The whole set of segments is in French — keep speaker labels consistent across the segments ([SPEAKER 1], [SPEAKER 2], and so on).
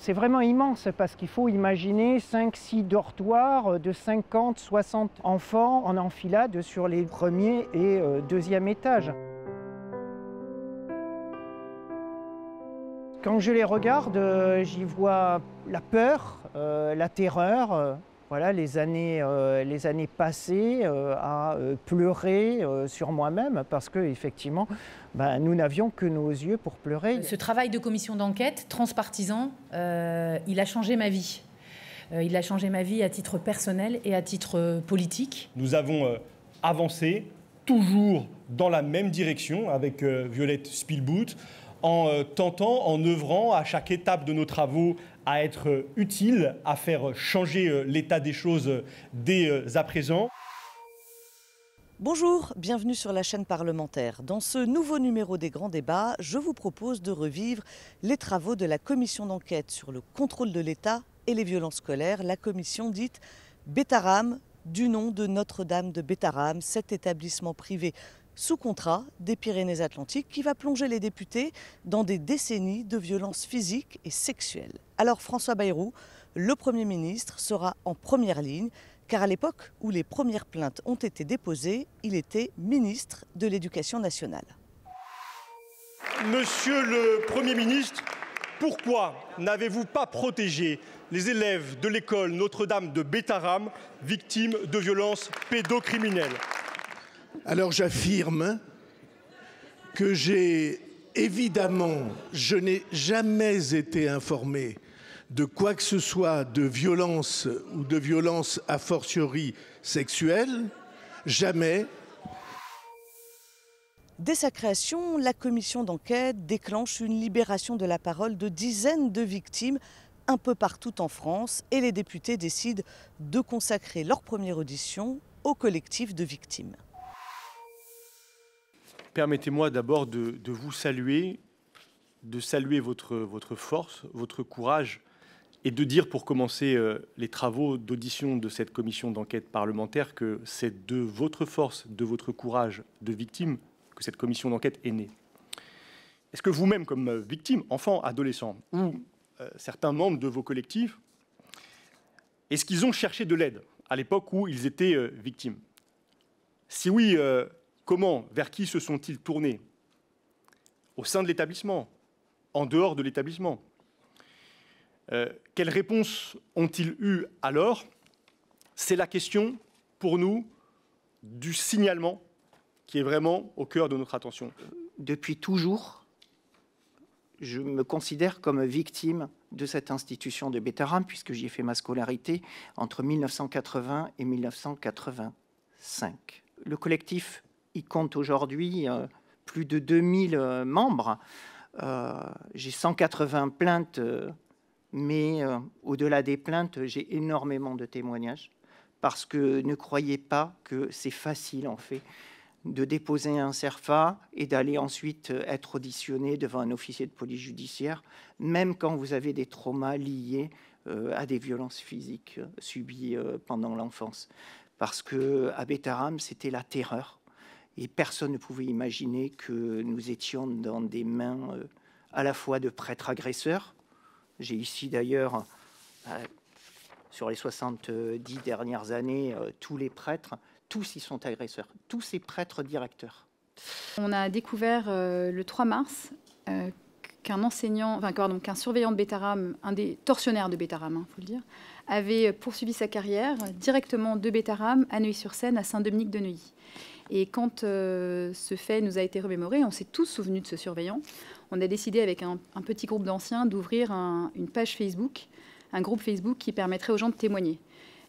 [SPEAKER 1] C'est vraiment immense parce qu'il faut imaginer 5-6 dortoirs de 50-60 enfants en enfilade sur les premiers et deuxième étages. Quand je les regarde, j'y vois la peur, la terreur, voilà, les années passées à pleurer sur moi-même parce qu'effectivement, nous n'avions que nos yeux pour pleurer.
[SPEAKER 2] Ce travail de commission d'enquête transpartisan, il a changé ma vie. Il a changé ma vie à titre personnel et à titre politique.
[SPEAKER 3] Nous avons avancé toujours dans la même direction avec Violette Spielbout, en tentant, en œuvrant à chaque étape de nos travaux à être utile, à faire changer l'état des choses dès à présent.
[SPEAKER 4] Bonjour, bienvenue sur la chaîne parlementaire. Dans ce nouveau numéro des Grands Débats, je vous propose de revivre les travaux de la commission d'enquête sur le contrôle de l'État et les violences scolaires, la commission dite Betaram, du nom de Notre-Dame de Betaram, cet établissement privé sous contrat des Pyrénées-Atlantiques qui va plonger les députés dans des décennies de violences physiques et sexuelles. Alors François Bayrou, le Premier ministre, sera en première ligne, car à l'époque où les premières plaintes ont été déposées, il était ministre de l'Éducation nationale.
[SPEAKER 3] Monsieur le Premier ministre, pourquoi n'avez-vous pas protégé les élèves de l'école Notre-Dame de Betaram, victimes de violences pédocriminelles ?
[SPEAKER 5] Alors j'affirme que je n'ai jamais été informé de quoi que ce soit de violence ou de violence a fortiori sexuelle, jamais.
[SPEAKER 4] Dès sa création, la commission d'enquête déclenche une libération de la parole de dizaines de victimes un peu partout en France et les députés décident de consacrer leur première audition au collectif de victimes.
[SPEAKER 3] Permettez-moi d'abord de vous saluer, de saluer votre force, votre courage, et de dire pour commencer les travaux d'audition de cette commission d'enquête parlementaire que c'est de votre force, de votre courage de victime que cette commission d'enquête est née. Est-ce que vous-même, comme victime, enfant, adolescent, ou certains membres de vos collectifs, est-ce qu'ils ont cherché de l'aide à l'époque où ils étaient victimes? Si oui, comment, vers qui se sont-ils tournés? Au sein de l'établissement? En dehors de l'établissement? Quelles réponses ont-ils eues alors? C'est la question, pour nous, du signalement qui est vraiment au cœur de notre attention.
[SPEAKER 1] Depuis toujours, je me considère comme victime de cette institution de Betaram, puisque j'y ai fait ma scolarité entre 1980 et 1985. Le collectif, il compte aujourd'hui plus de 2000 membres. J'ai 180 plaintes, mais au-delà des plaintes, j'ai énormément de témoignages, parce que ne croyez pas que c'est facile, en fait, de déposer un CERFA et d'aller ensuite être auditionné devant un officier de police judiciaire, même quand vous avez des traumas liés à des violences physiques subies pendant l'enfance. Parce qu'à Betaram, c'était la terreur. Et personne ne pouvait imaginer que nous étions dans des mains à la fois de prêtres agresseurs. J'ai ici d'ailleurs, sur les 70 dernières années, tous les prêtres, tous y sont agresseurs, tous ces prêtres directeurs.
[SPEAKER 6] On a découvert le 3 mars qu'un surveillant de Betaram, un des tortionnaires de Betaram, faut le dire, avait poursuivi sa carrière directement de Betaram à Neuilly-sur-Seine, à Saint-Dominique de Neuilly. Et quand ce fait nous a été remémoré, on s'est tous souvenus de ce surveillant. On a décidé avec un petit groupe d'anciens d'ouvrir une page Facebook, un groupe Facebook qui permettrait aux gens de témoigner.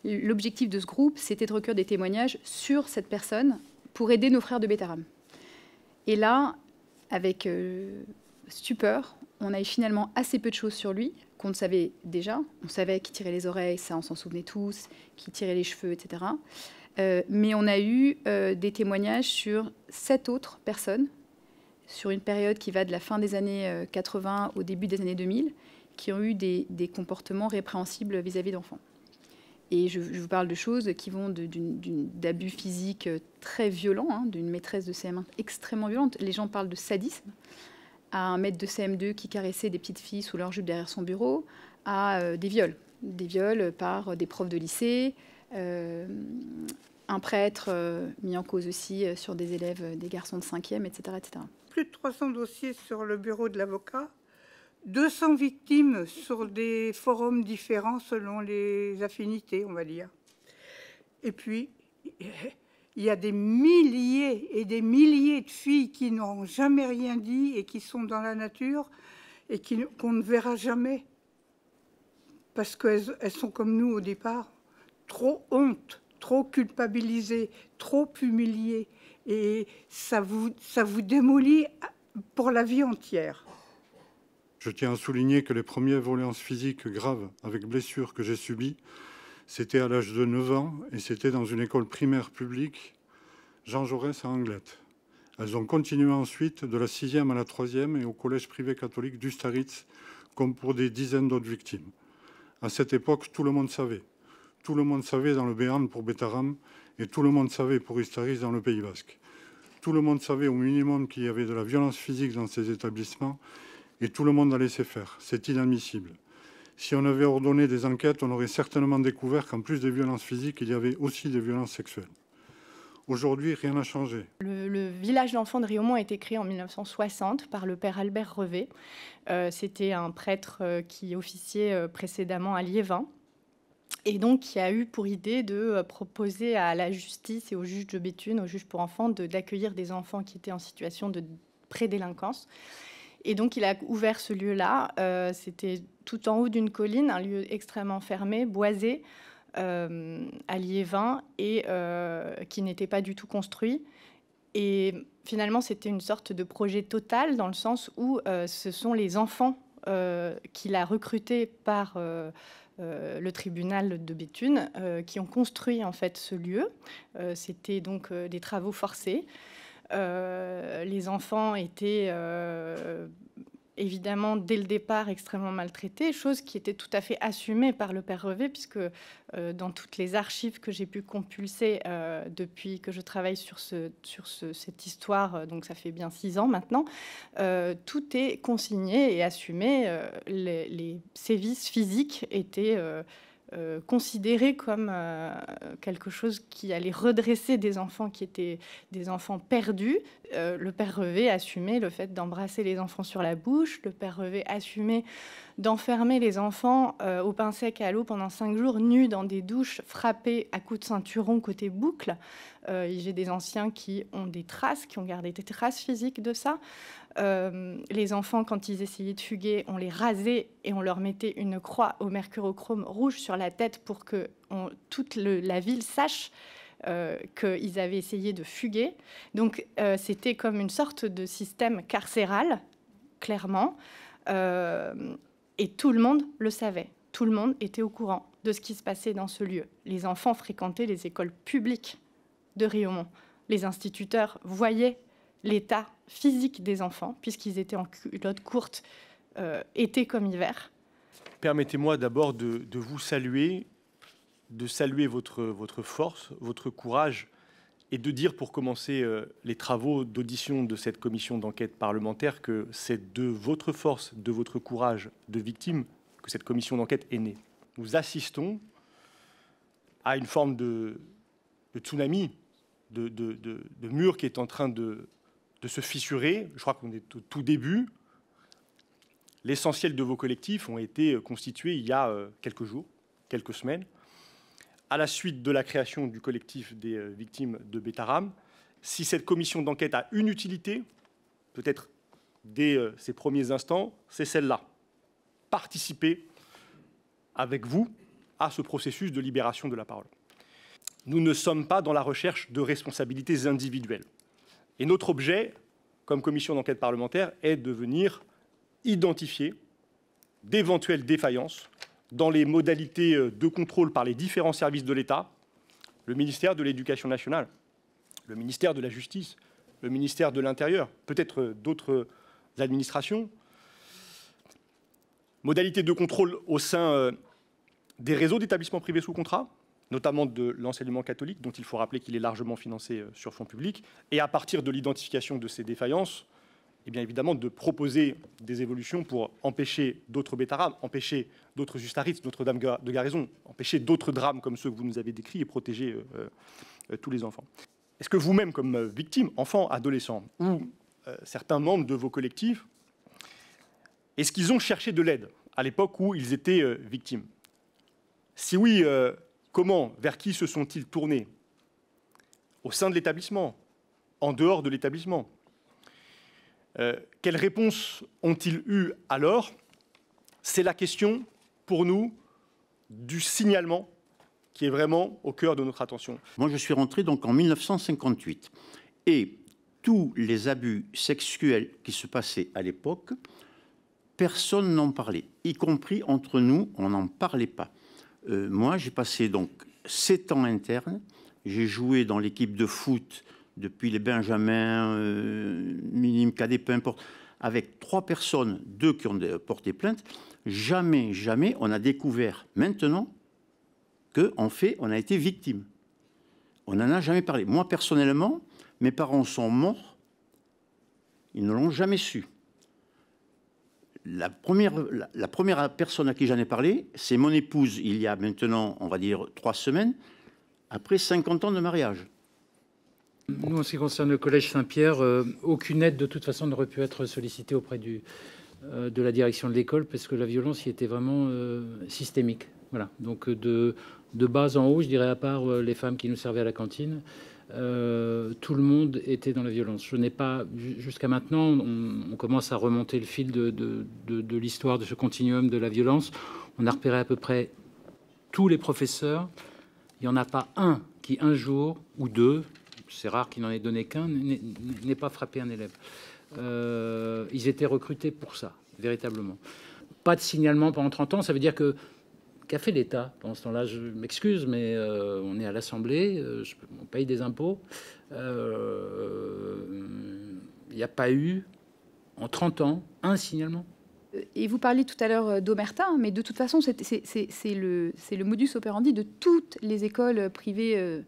[SPEAKER 6] L'objectif de ce groupe, c'était de recueillir des témoignages sur cette personne pour aider nos frères de Betaram. Et là, avec stupeur, on a eu finalement assez peu de choses sur lui qu'on ne savait déjà. On savait qu'il tirait les oreilles, ça on s'en souvenait tous, qu'il tirait les cheveux, etc. Mais on a eu des témoignages sur 7 autres personnes, sur une période qui va de la fin des années 80 au début des années 2000, qui ont eu des comportements répréhensibles vis-à-vis d'enfants. Et je vous parle de choses qui vont d'abus physiques très violents, hein, d'une maîtresse de CM1 extrêmement violente. Les gens parlent de sadisme, à un maître de CM2 qui caressait des petites filles sous leur jupe derrière son bureau, à des viols par des profs de lycée, un prêtre mis en cause aussi sur des élèves, des garçons de 5e, etc., etc.
[SPEAKER 7] Plus de 300 dossiers sur le bureau de l'avocat, 200 victimes sur des forums différents selon les affinités, on va dire. Et puis, il y a des milliers et des milliers de filles qui n'ont jamais rien dit et qui sont dans la nature et qu'on ne verra jamais. Parce qu'elles sont comme nous au départ, trop honte, trop culpabilisées, trop humiliées. Et ça vous démolit pour la vie entière.
[SPEAKER 8] Je tiens à souligner que les premières violences physiques graves avec blessures que j'ai subies, c'était à l'âge de 9 ans et c'était dans une école primaire publique, Jean Jaurès à Anglet. Elles ont continué ensuite de la 6e à la 3e et au collège privé catholique d'Ustaritz, comme pour des dizaines d'autres victimes. À cette époque, tout le monde savait. Tout le monde savait dans le Béarn pour Betaram et tout le monde savait pour Ustaritz dans le Pays Basque. Tout le monde savait au minimum qu'il y avait de la violence physique dans ces établissements et tout le monde a laissé faire. C'est inadmissible. Si on avait ordonné des enquêtes, on aurait certainement découvert qu'en plus des violences physiques, il y avait aussi des violences sexuelles. Aujourd'hui, rien n'a changé.
[SPEAKER 9] Le village d'enfants de Riaumont a été créé en 1960 par le père Albert Revet. C'était un prêtre qui officiait précédemment à Liévin et donc qui a eu pour idée de proposer à la justice et aux juges de Béthune, aux juges pour enfants, d'accueillir des enfants qui étaient en situation de prédélinquance. Et donc, il a ouvert ce lieu-là. C'était tout en haut d'une colline, un lieu extrêmement fermé, boisé, à Liévin, et qui n'était pas du tout construit. Et finalement, c'était une sorte de projet total, dans le sens où ce sont les enfants qu'il a recrutés par le tribunal de Béthune qui ont construit en fait ce lieu. C'était donc des travaux forcés. Les enfants étaient évidemment dès le départ extrêmement maltraités, chose qui était tout à fait assumée par le père Revet, puisque dans toutes les archives que j'ai pu compulser depuis que je travaille sur cette histoire, donc ça fait bien 6 ans maintenant, tout est consigné et assumé. Les sévices physiques étaient considéré comme quelque chose qui allait redresser des enfants qui étaient des enfants perdus. Le père Revet assumait le fait d'embrasser les enfants sur la bouche. Le père Revet assumait d'enfermer les enfants au pain sec et à l'eau pendant 5 jours, nus dans des douches frappées à coups de ceinturon côté boucle. J'ai des anciens qui ont des traces, qui ont gardé des traces physiques de ça. Les enfants, quand ils essayaient de fuguer, on les rasait et on leur mettait une croix au mercurochrome rouge sur la tête pour que toute la ville sache qu'ils avaient essayé de fuguer. Donc c'était comme une sorte de système carcéral, clairement, et tout le monde le savait. Tout le monde était au courant de ce qui se passait dans ce lieu. Les enfants fréquentaient les écoles publiques de Riaumont. Les instituteurs voyaient l'état physique des enfants, puisqu'ils étaient en culotte courte été comme hiver.
[SPEAKER 3] Permettez-moi d'abord de vous saluer, de saluer votre force, votre courage, et de dire pour commencer les travaux d'audition de cette commission d'enquête parlementaire que c'est de votre force, de votre courage de victime que cette commission d'enquête est née. Nous assistons à une forme de tsunami, de mur qui est en train de se fissurer. Je crois qu'on est au tout début. L'essentiel de vos collectifs ont été constitués il y a quelques jours, quelques semaines, à la suite de la création du collectif des victimes de Betaram. Si cette commission d'enquête a une utilité, peut-être dès ses premiers instants, c'est celle-là. Participer avec vous à ce processus de libération de la parole. Nous ne sommes pas dans la recherche de responsabilités individuelles. Et notre objet, comme commission d'enquête parlementaire, est de venir identifier d'éventuelles défaillances dans les modalités de contrôle par les différents services de l'État, le ministère de l'Éducation nationale, le ministère de la Justice, le ministère de l'Intérieur, peut-être d'autres administrations, modalités de contrôle au sein des réseaux d'établissements privés sous contrat, notamment de l'enseignement catholique, dont il faut rappeler qu'il est largement financé sur fonds publics. Et à partir de l'identification de ces défaillances, et bien évidemment de proposer des évolutions pour empêcher d'autres Beta-Ram, empêcher d'autres Ustaritz, Notre-Dame de Garrison, empêcher d'autres drames comme ceux que vous nous avez décrits et protéger tous les enfants. Est-ce que vous-même, comme victime, enfant, adolescent, ou certains membres de vos collectifs, est-ce qu'ils ont cherché de l'aide à l'époque où ils étaient victimes? Si oui, comment, vers qui se sont-ils tournés? Au sein de l'établissement, en dehors de l'établissement? Quelles réponses ont-ils eues alors? C'est la question, pour nous, du signalement qui est vraiment au cœur de notre attention.
[SPEAKER 10] Moi, je suis rentré donc en 1958. Et tous les abus sexuels qui se passaient à l'époque, personne n'en parlait. Y compris entre nous, on n'en parlait pas. Moi, j'ai passé donc 7 ans internes. J'ai joué dans l'équipe de foot depuis les Benjamins, minimes, cadets, peu importe, avec 3 personnes, 2 qui ont porté plainte. Jamais, jamais on a découvert maintenant qu'en fait, on a été victime. On n'en a jamais parlé. Moi, personnellement, mes parents sont morts. Ils ne l'ont jamais su. La première personne à qui j'en ai parlé, c'est mon épouse, il y a maintenant, on va dire, 3 semaines, après 50 ans de mariage.
[SPEAKER 11] Nous, en ce qui concerne le Collège Saint-Pierre, aucune aide de toute façon n'aurait pu être sollicitée auprès de la direction de l'école parce que la violence y était vraiment systémique. Voilà. Donc de bas en haut, je dirais, à part les femmes qui nous servaient à la cantine, tout le monde était dans la violence. Je n'ai pas, jusqu'à maintenant, on commence à remonter le fil de l'histoire de ce continuum de la violence. On a repéré à peu près tous les professeurs. Il n'y en a pas un qui, un jour ou 2, c'est rare qu'il n'en ait donné qu'un, n'ait pas frappé un élève. Ils étaient recrutés pour ça, véritablement. Pas de signalement pendant 30 ans, ça veut dire que qu'a fait l'État pendant ce temps-là? Je m'excuse, mais on est à l'Assemblée, on paye des impôts. Il n'y a pas eu, en 30 ans, un signalement.
[SPEAKER 6] Et vous parliez tout à l'heure d'omerta, mais de toute façon, c'est le modus operandi de toutes les écoles privées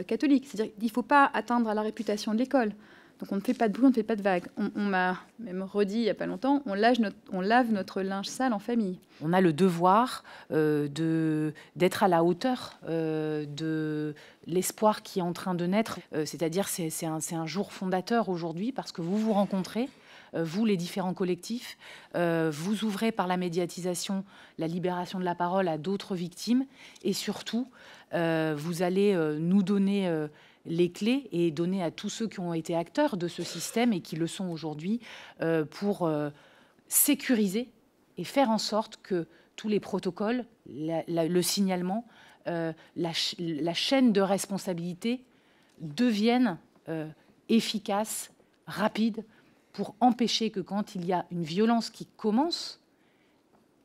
[SPEAKER 6] catholiques. C'est-à-dire qu'il ne faut pas atteindre à la réputation de l'école. Donc on ne fait pas de bruit, on ne fait pas de vagues. On m'a même redit il n'y a pas longtemps, on lave notre linge sale en famille.
[SPEAKER 2] On a le devoir d'être à la hauteur de l'espoir qui est en train de naître. C'est-à-dire c'est un jour fondateur aujourd'hui parce que vous vous rencontrez, vous, les différents collectifs, vous ouvrez par la médiatisation la libération de la parole à d'autres victimes et surtout, vous allez nous donner les clés et donner à tous ceux qui ont été acteurs de ce système et qui le sont aujourd'hui pour sécuriser et faire en sorte que tous les protocoles, le signalement, la chaîne de responsabilité deviennent efficaces, rapides, pour empêcher que quand il y a une violence qui commence,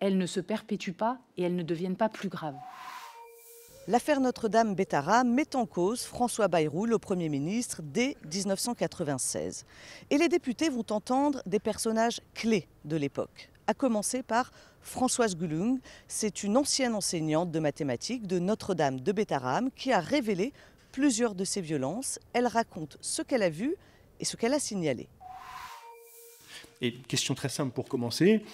[SPEAKER 2] elle ne se perpétue pas et elle ne devienne pas plus grave.
[SPEAKER 4] L'affaire Notre-Dame Beta-Ram met en cause François Bayrou, le Premier ministre, dès 1996. Et les députés vont entendre des personnages clés de l'époque, à commencer par Françoise Gulung. C'est une ancienne enseignante de mathématiques de Notre-Dame de Beta-Ram qui a révélé plusieurs de ces violences. Elle raconte ce qu'elle a vu et ce qu'elle a signalé.
[SPEAKER 3] Et question très simple pour commencer,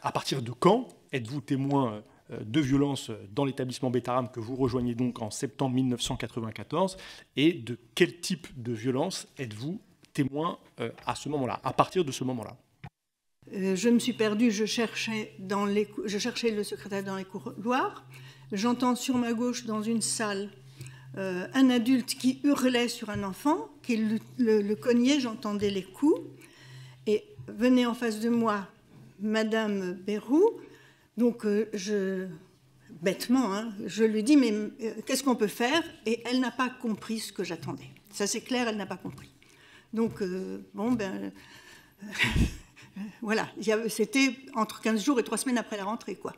[SPEAKER 3] à partir de quand êtes-vous témoin de violences dans l'établissement Beta-Ram que vous rejoignez donc en septembre 1994 et de quel type de violence êtes-vous témoin à ce moment-là, à partir de ce moment-là?
[SPEAKER 7] Je me suis perdue, je cherchais le secrétaire dans les couloirs. J'entends sur ma gauche dans une salle un adulte qui hurlait sur un enfant, qui le cognait, j'entendais les coups. Et venait en face de moi Madame Bayrou. Donc, bêtement, hein, je lui dis, mais qu'est-ce qu'on peut faire? Et elle n'a pas compris ce que j'attendais. Ça, c'est clair, elle n'a pas compris. Donc, voilà, c'était entre 15 jours et 3 semaines après la rentrée, quoi.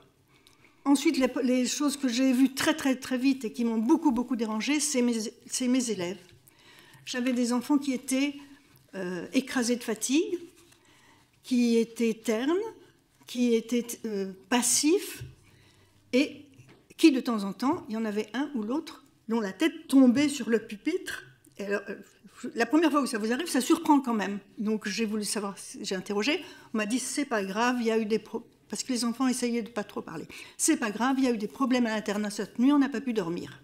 [SPEAKER 7] Ensuite, les choses que j'ai vues très, très, très vite et qui m'ont beaucoup, beaucoup dérangée, c'est mes élèves. J'avais des enfants qui étaient écrasés de fatigue, qui étaient ternes, qui étaient passifs, et qui, de temps en temps, il y en avait un ou l'autre dont la tête tombait sur le pupitre
[SPEAKER 12] Alors, la première fois où ça vous arrive, ça surprend quand même. Donc j'ai voulu savoir, j'ai interrogé. On m'a dit c'est pas grave, il y a eu des parce que les enfants essayaient de pas trop parler. C'est pas grave, il y a eu des problèmes à l'internat cette nuit, on n'a pas pu dormir.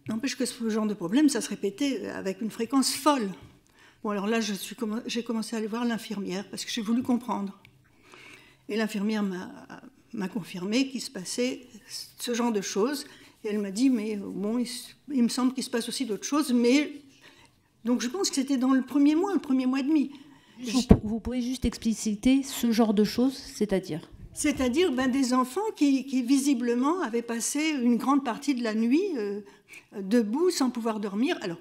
[SPEAKER 12] N'empêche que ce genre de problème, ça se répétait avec une fréquence folle. Bon, alors là, j'ai commencé à aller voir l'infirmière parce que j'ai voulu comprendre. Et l'infirmière m'a confirmé qu'il se passait ce genre de choses. Et elle m'a dit, mais bon, il me semble qu'il se passe aussi d'autres choses. Mais donc je pense que c'était dans le premier mois et demi.
[SPEAKER 13] Vous pouvez juste expliciter ce genre de choses, c'est-à-dire ?
[SPEAKER 12] C'est-à-dire des enfants qui visiblement avaient passé une grande partie de la nuit debout sans pouvoir dormir. Alors,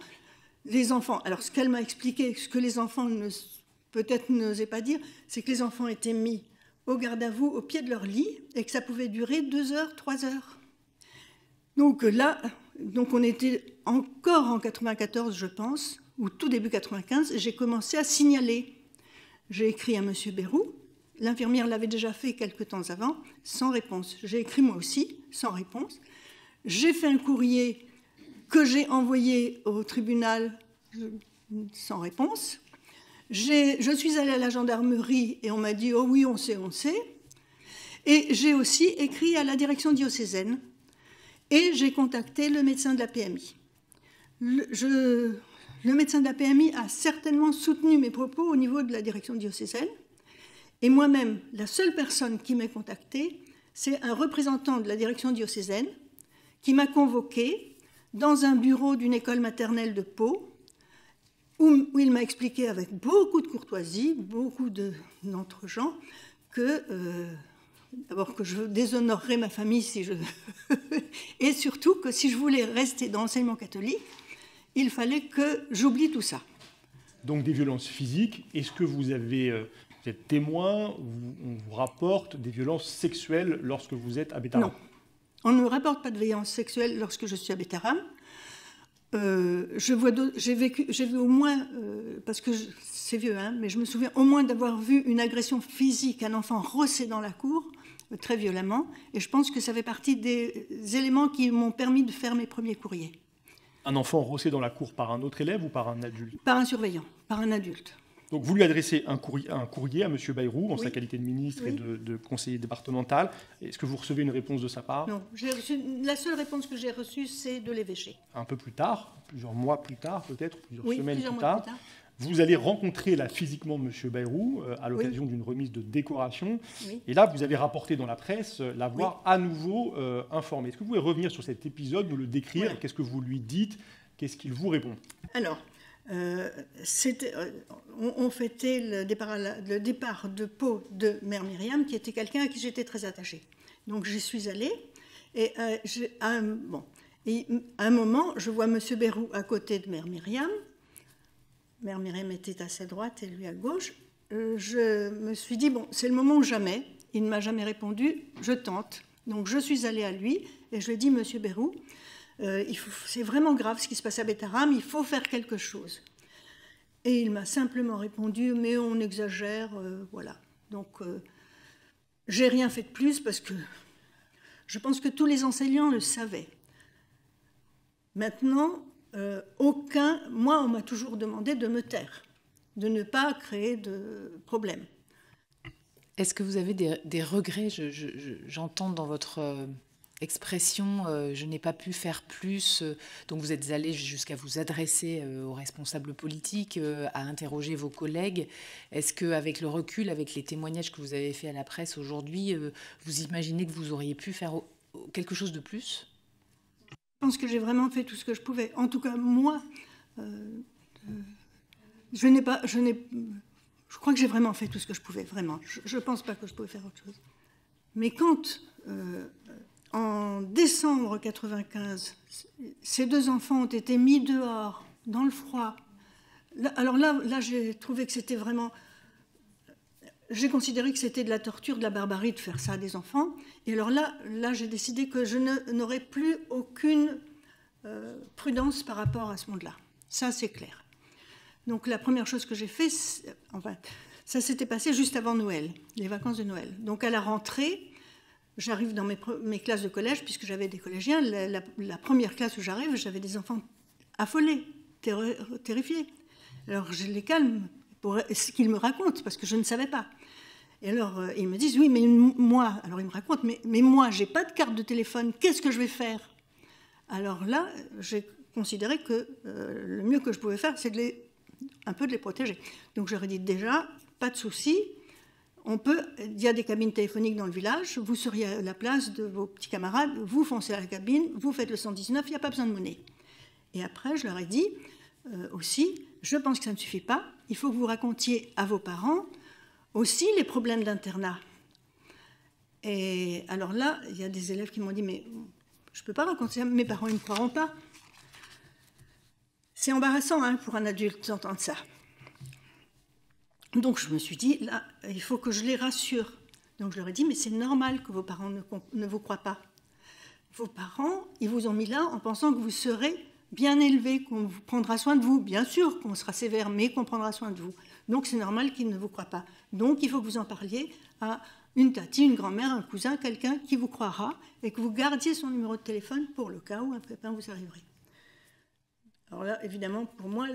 [SPEAKER 12] les enfants, alors ce qu'elle m'a expliqué, ce que les enfants peut-être n'osaient pas dire, c'est que les enfants étaient mis au garde à vous au pied de leur lit et que ça pouvait durer 2 heures, 3 heures. Donc là, on était encore en 94, je pense, ou tout début 95, j'ai commencé à signaler. J'ai écrit à M. Bérou, l'infirmière l'avait déjà fait quelques temps avant, sans réponse. J'ai écrit moi aussi, sans réponse. J'ai fait un courrier que j'ai envoyé au tribunal sans réponse. Je suis allée à la gendarmerie et on m'a dit « Oh oui, on sait ». Et j'ai aussi écrit à la direction diocésaine et j'ai contacté le médecin de la PMI. Le médecin de la PMI a certainement soutenu mes propos au niveau de la direction diocésaine. Et moi-même, la seule personne qui m'a contactée, c'est un représentant de la direction diocésaine qui m'a convoqué dans un bureau d'une école maternelle de Pau, où il m'a expliqué avec beaucoup de courtoisie, beaucoup d'entre-gens, que d'abord que je déshonorerais ma famille si je... et surtout que si je voulais rester dans l'enseignement catholique, il fallait que j'oublie tout ça.
[SPEAKER 3] Donc des violences physiques, est-ce que vous êtes témoin, on vous rapporte des violences sexuelles lorsque vous êtes à Bétharram?
[SPEAKER 12] Non, on ne me rapporte pas de violences sexuelles lorsque je suis à Bétharram. J'ai vu au moins, parce que c'est vieux, mais je me souviens au moins d'avoir vu une agression physique, un enfant rossé dans la cour, très violemment, et je pense que ça fait partie des éléments qui m'ont permis de faire mes premiers courriers.
[SPEAKER 3] Un enfant rossé dans la cour par un autre élève ou par un adulte?
[SPEAKER 12] Par un surveillant, par un adulte.
[SPEAKER 3] Donc vous lui adressez un courrier à M. Bayrou en sa qualité de ministre et de conseiller départemental. Est-ce que vous recevez une réponse de sa part?
[SPEAKER 12] Non, la seule réponse que j'ai reçue, c'est de l'évêché.
[SPEAKER 3] Un peu plus tard, plusieurs mois plus tard peut-être, plusieurs semaines plus tard, vous allez rencontrer là physiquement M. Bayrou à l'occasion d'une remise de décoration. Oui. Et là, vous avez rapporté dans la presse l'avoir à nouveau informé. Est-ce que vous pouvez revenir sur cet épisode, nous le décrire? Oui. Qu'est-ce que vous lui dites? Qu'est-ce qu'il vous répond?
[SPEAKER 12] Alors, on fêtait le départ de Pau de Mère Myriam, qui était quelqu'un à qui j'étais très attachée. Donc j'y suis allée, et à un moment, je vois M. Bérou à côté de Mère Myriam. Mère Myriam était à sa droite et lui à gauche. Je me suis dit, bon, c'est le moment ou jamais. Il ne m'a jamais répondu, je tente. Donc je suis allée à lui, et je lui ai dit, M. Bérou, c'est vraiment grave ce qui se passe à Bétharram, il faut faire quelque chose. Et il m'a simplement répondu, mais on exagère, voilà. Donc, j'ai rien fait de plus parce que je pense que tous les enseignants le savaient. Maintenant, moi, on m'a toujours demandé de me taire, de ne pas créer de problème.
[SPEAKER 2] Est-ce que vous avez des regrets? J'entends dans votre... expression, je n'ai pas pu faire plus, donc vous êtes allé jusqu'à vous adresser aux responsables politiques, à interroger vos collègues. Est-ce qu'avec le recul, avec les témoignages que vous avez faits à la presse aujourd'hui, vous imaginez que vous auriez pu faire quelque chose de plus?
[SPEAKER 12] Je pense que j'ai vraiment fait tout ce que je pouvais. En tout cas, moi, je crois que j'ai vraiment fait tout ce que je pouvais, vraiment. Je ne pense pas que je pouvais faire autre chose. Mais quand... en décembre 1995, ces 2 enfants ont été mis dehors, dans le froid. Alors là j'ai trouvé que c'était vraiment... J'ai considéré que c'était de la torture, de la barbarie de faire ça à des enfants. Et alors là j'ai décidé que je n'aurais plus aucune prudence par rapport à ce monde-là. Ça, c'est clair. Donc la première chose que j'ai fait, ça s'était passé juste avant Noël, les vacances de Noël. Donc à la rentrée... J'arrive dans mes classes de collège, puisque j'avais des collégiens. La première classe où j'arrive, j'avais des enfants affolée, terrifiée. Alors je les calme pour ce qu'ils me racontent, parce que je ne savais pas. Et alors ils me disent, oui, mais moi, alors ils me racontent, mais moi, j'ai pas de carte de téléphone, qu'est-ce que je vais faire? Alors là, j'ai considéré que le mieux que je pouvais faire, c'est un peu de les protéger. Donc j'aurais dit déjà, pas de souci, il y a des cabines téléphoniques dans le village, vous seriez à la place de vos petits camarades, vous foncez à la cabine, vous faites le 119, il n'y a pas besoin de monnaie. Et après, je leur ai dit aussi, je pense que ça ne suffit pas, il faut que vous racontiez à vos parents aussi les problèmes d'internat. Et alors là, il y a des élèves qui m'ont dit, mais je ne peux pas raconter ça, mes parents, ils ne croiront pas. C'est embarrassant hein, pour un adulte d'entendre ça. Donc je me suis dit, là, il faut que je les rassure. Donc je leur ai dit, mais c'est normal que vos parents ne vous croient pas. Vos parents, ils vous ont mis là en pensant que vous serez bien élevés, qu'on prendra soin de vous. Bien sûr qu'on sera sévère, mais qu'on prendra soin de vous. Donc c'est normal qu'ils ne vous croient pas. Donc il faut que vous en parliez à une tati, une grand-mère, un cousin, quelqu'un qui vous croira et que vous gardiez son numéro de téléphone pour le cas où un pépin vous arriverait. Alors là, évidemment, pour moi,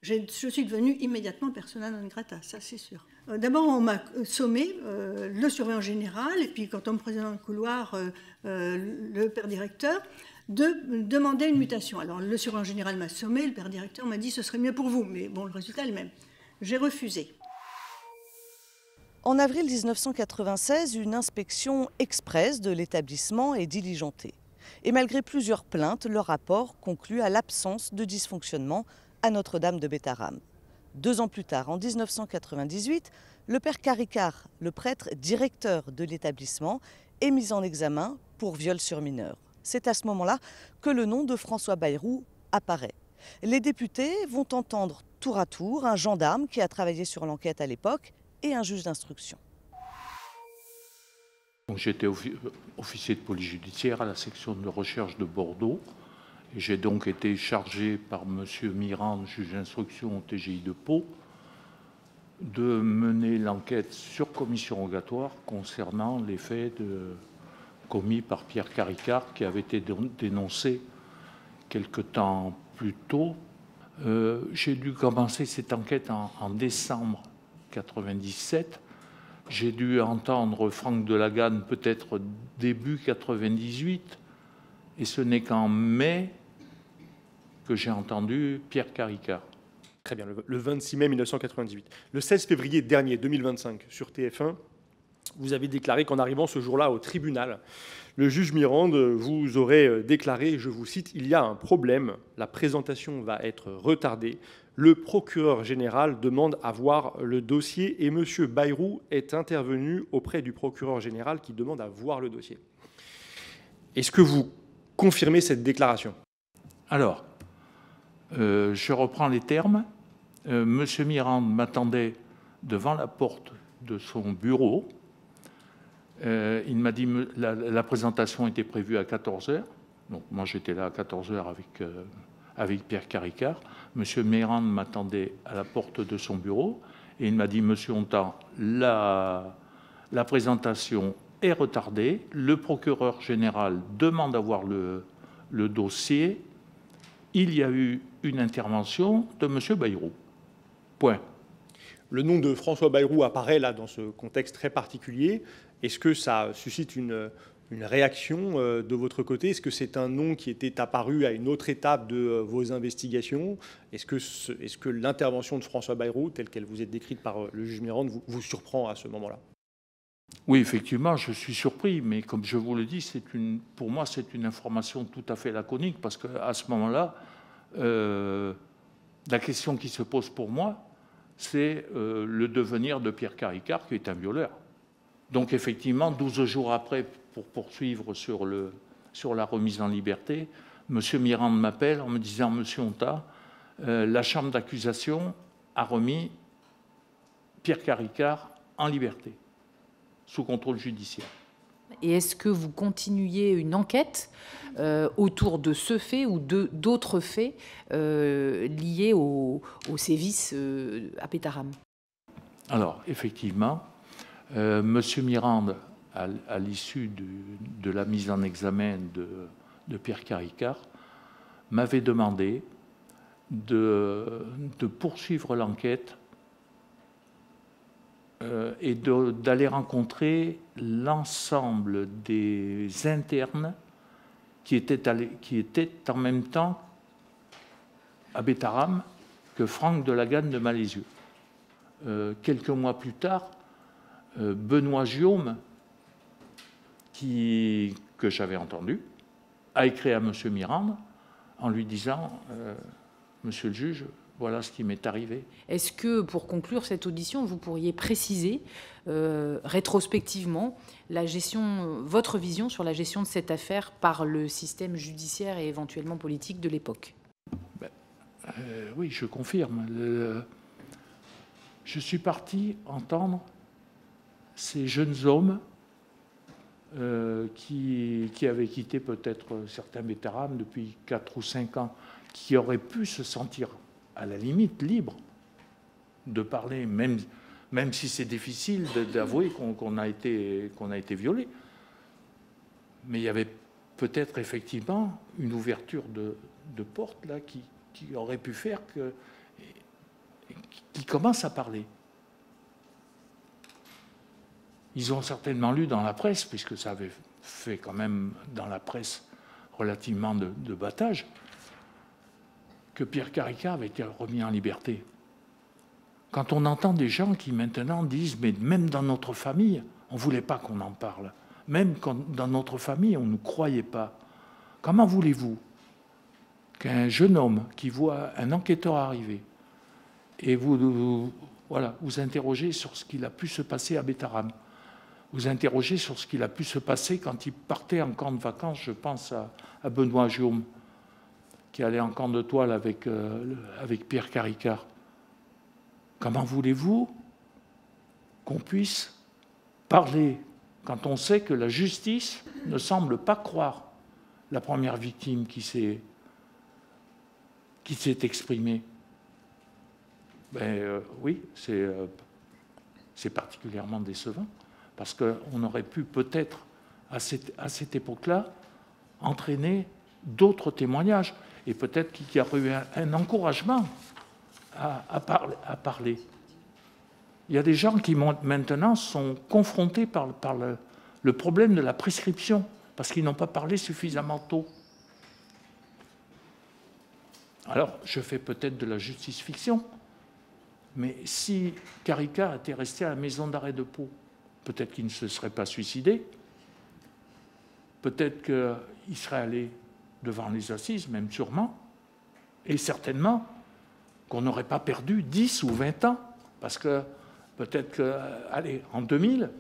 [SPEAKER 12] je suis devenue immédiatement persona non grata, ça c'est sûr. D'abord, on m'a sommé, le surveillant général, et puis quand on me prenait dans le couloir, le père directeur, de demander une mutation. Alors le surveillant général m'a sommé, le père directeur m'a dit ce serait mieux pour vous, mais bon, le résultat est le même. J'ai refusé.
[SPEAKER 4] En avril 1996, une inspection express de l'établissement est diligentée. Et malgré plusieurs plaintes, le rapport conclut à l'absence de dysfonctionnement à Notre-Dame de Bétharram. 2 ans plus tard, en 1998, le père Caricart, le prêtre directeur de l'établissement, est mis en examen pour viol sur mineur. C'est à ce moment-là que le nom de François Bayrou apparaît. Les députés vont entendre tour à tour un gendarme qui a travaillé sur l'enquête à l'époque et un juge d'instruction.
[SPEAKER 14] J'étais officier de police judiciaire à la section de recherche de Bordeaux. Et j'ai donc été chargé par M. Mirand, juge d'instruction au TGI de Pau, de mener l'enquête sur commission rogatoire concernant les faits commis par Pierre Caricart, qui avait été dénoncé quelque temps plus tôt. J'ai dû commencer cette enquête en décembre 1997. J'ai dû entendre Franck Delagane peut-être début 1998. Et ce n'est qu'en mai que j'ai entendu Pierre Caricart.
[SPEAKER 3] Très bien, le 26 mai 1998. Le 16 février dernier, 2025, sur TF1, vous avez déclaré qu'en arrivant ce jour-là au tribunal, le juge Mirand vous aurait déclaré, je vous cite, « Il y a un problème, la présentation va être retardée. Le procureur général demande à voir le dossier et M. Bayrou est intervenu auprès du procureur général qui demande à voir le dossier. » Est-ce que vous confirmez cette déclaration?
[SPEAKER 14] Alors, je reprends les termes. M. Mirand m'attendait devant la porte de son bureau. Il m'a dit que la présentation était prévue à 14h. Donc, moi, j'étais là à 14h avec Pierre Caricart. M. Mirand m'attendait à la porte de son bureau et il m'a dit « Monsieur Hontan, la présentation est retardée. Le procureur général demande à voir le dossier. Il y a eu une intervention de M. Bayrou. Point. »
[SPEAKER 3] Le nom de François Bayrou apparaît là dans ce contexte très particulier. Est-ce que ça suscite une réaction de votre côté? Est-ce que c'est un nom qui était apparu à une autre étape de vos investigations? Est-ce que l'intervention de François Bayrou, telle qu'elle vous est décrite par le juge Mirand, vous surprend à ce moment-là?
[SPEAKER 14] Oui, effectivement, je suis surpris, mais comme je vous le dis, pour moi, c'est une information tout à fait laconique, parce qu'à ce moment-là, la question qui se pose pour moi, c'est le devenir de Pierre Caricart, qui est un violeur. Donc, effectivement, 12 jours après, pour poursuivre sur la remise en liberté, M. Mirand m'appelle en me disant « Monsieur Hontan, la chambre d'accusation a remis Pierre Caricart en liberté, sous contrôle judiciaire. »
[SPEAKER 2] Et est-ce que vous continuiez une enquête autour de ce fait ou d'autres faits liés aux sévices à Bétharram?
[SPEAKER 14] Alors, effectivement, M. Mirand, à l'issue de la mise en examen de Pierre Caricart, m'avait demandé de poursuivre l'enquête et d'aller rencontrer l'ensemble des internes qui étaient en même temps à Bétarame que Franck Delagane de Malézieux. Quelques mois plus tard, Benoît Guillaume, que j'avais entendu, a écrit à M. Mirande en lui disant « Monsieur le juge, voilà ce qui m'est arrivé ».
[SPEAKER 2] Est-ce que, pour conclure cette audition, vous pourriez préciser rétrospectivement votre vision sur la gestion de cette affaire par le système judiciaire et éventuellement politique de l'époque?
[SPEAKER 14] Oui, je confirme. Je suis parti entendre ces jeunes hommes qui avaient quitté peut-être certains Bétarames depuis 4 ou 5 ans, qui auraient pu se sentir à la limite libres de parler, même si c'est difficile d'avouer qu'on a été violé. Mais il y avait peut-être effectivement une ouverture de porte là qui aurait pu faire qu'ils commencent à parler. Ils ont certainement lu dans la presse, puisque ça avait fait quand même dans la presse relativement de battage, que Pierre Carica avait été remis en liberté. Quand on entend des gens qui maintenant disent « mais même dans notre famille, on ne voulait pas qu'on en parle. Même dans notre famille, on ne nous croyait pas. Comment voulez-vous qu'un jeune homme qui voit un enquêteur arriver et vous interrogez sur ce qu'il a pu se passer à Bétarame, vous interrogez sur ce qu'il a pu se passer quand il partait en camp de vacances, je pense à Benoît Guillaume, qui allait en camp de toile avec Pierre Carica. Comment voulez-vous qu'on puisse parler quand on sait que la justice ne semble pas croire la première victime qui s'est exprimée? Oui, c'est particulièrement décevant, parce qu'on aurait pu peut-être, à cette époque-là, entraîner d'autres témoignages, et peut-être qu'il y aurait eu un encouragement à parler. Il y a des gens qui maintenant sont confrontés par le problème de la prescription, parce qu'ils n'ont pas parlé suffisamment tôt. Alors, je fais peut-être de la justice-fiction, mais si Carica était resté à la maison d'arrêt de Pau, peut-être qu'il ne se serait pas suicidé, peut-être qu'il serait allé devant les assises, même sûrement, et certainement qu'on n'aurait pas perdu 10 ou 20 ans, parce que peut-être que, en 2000,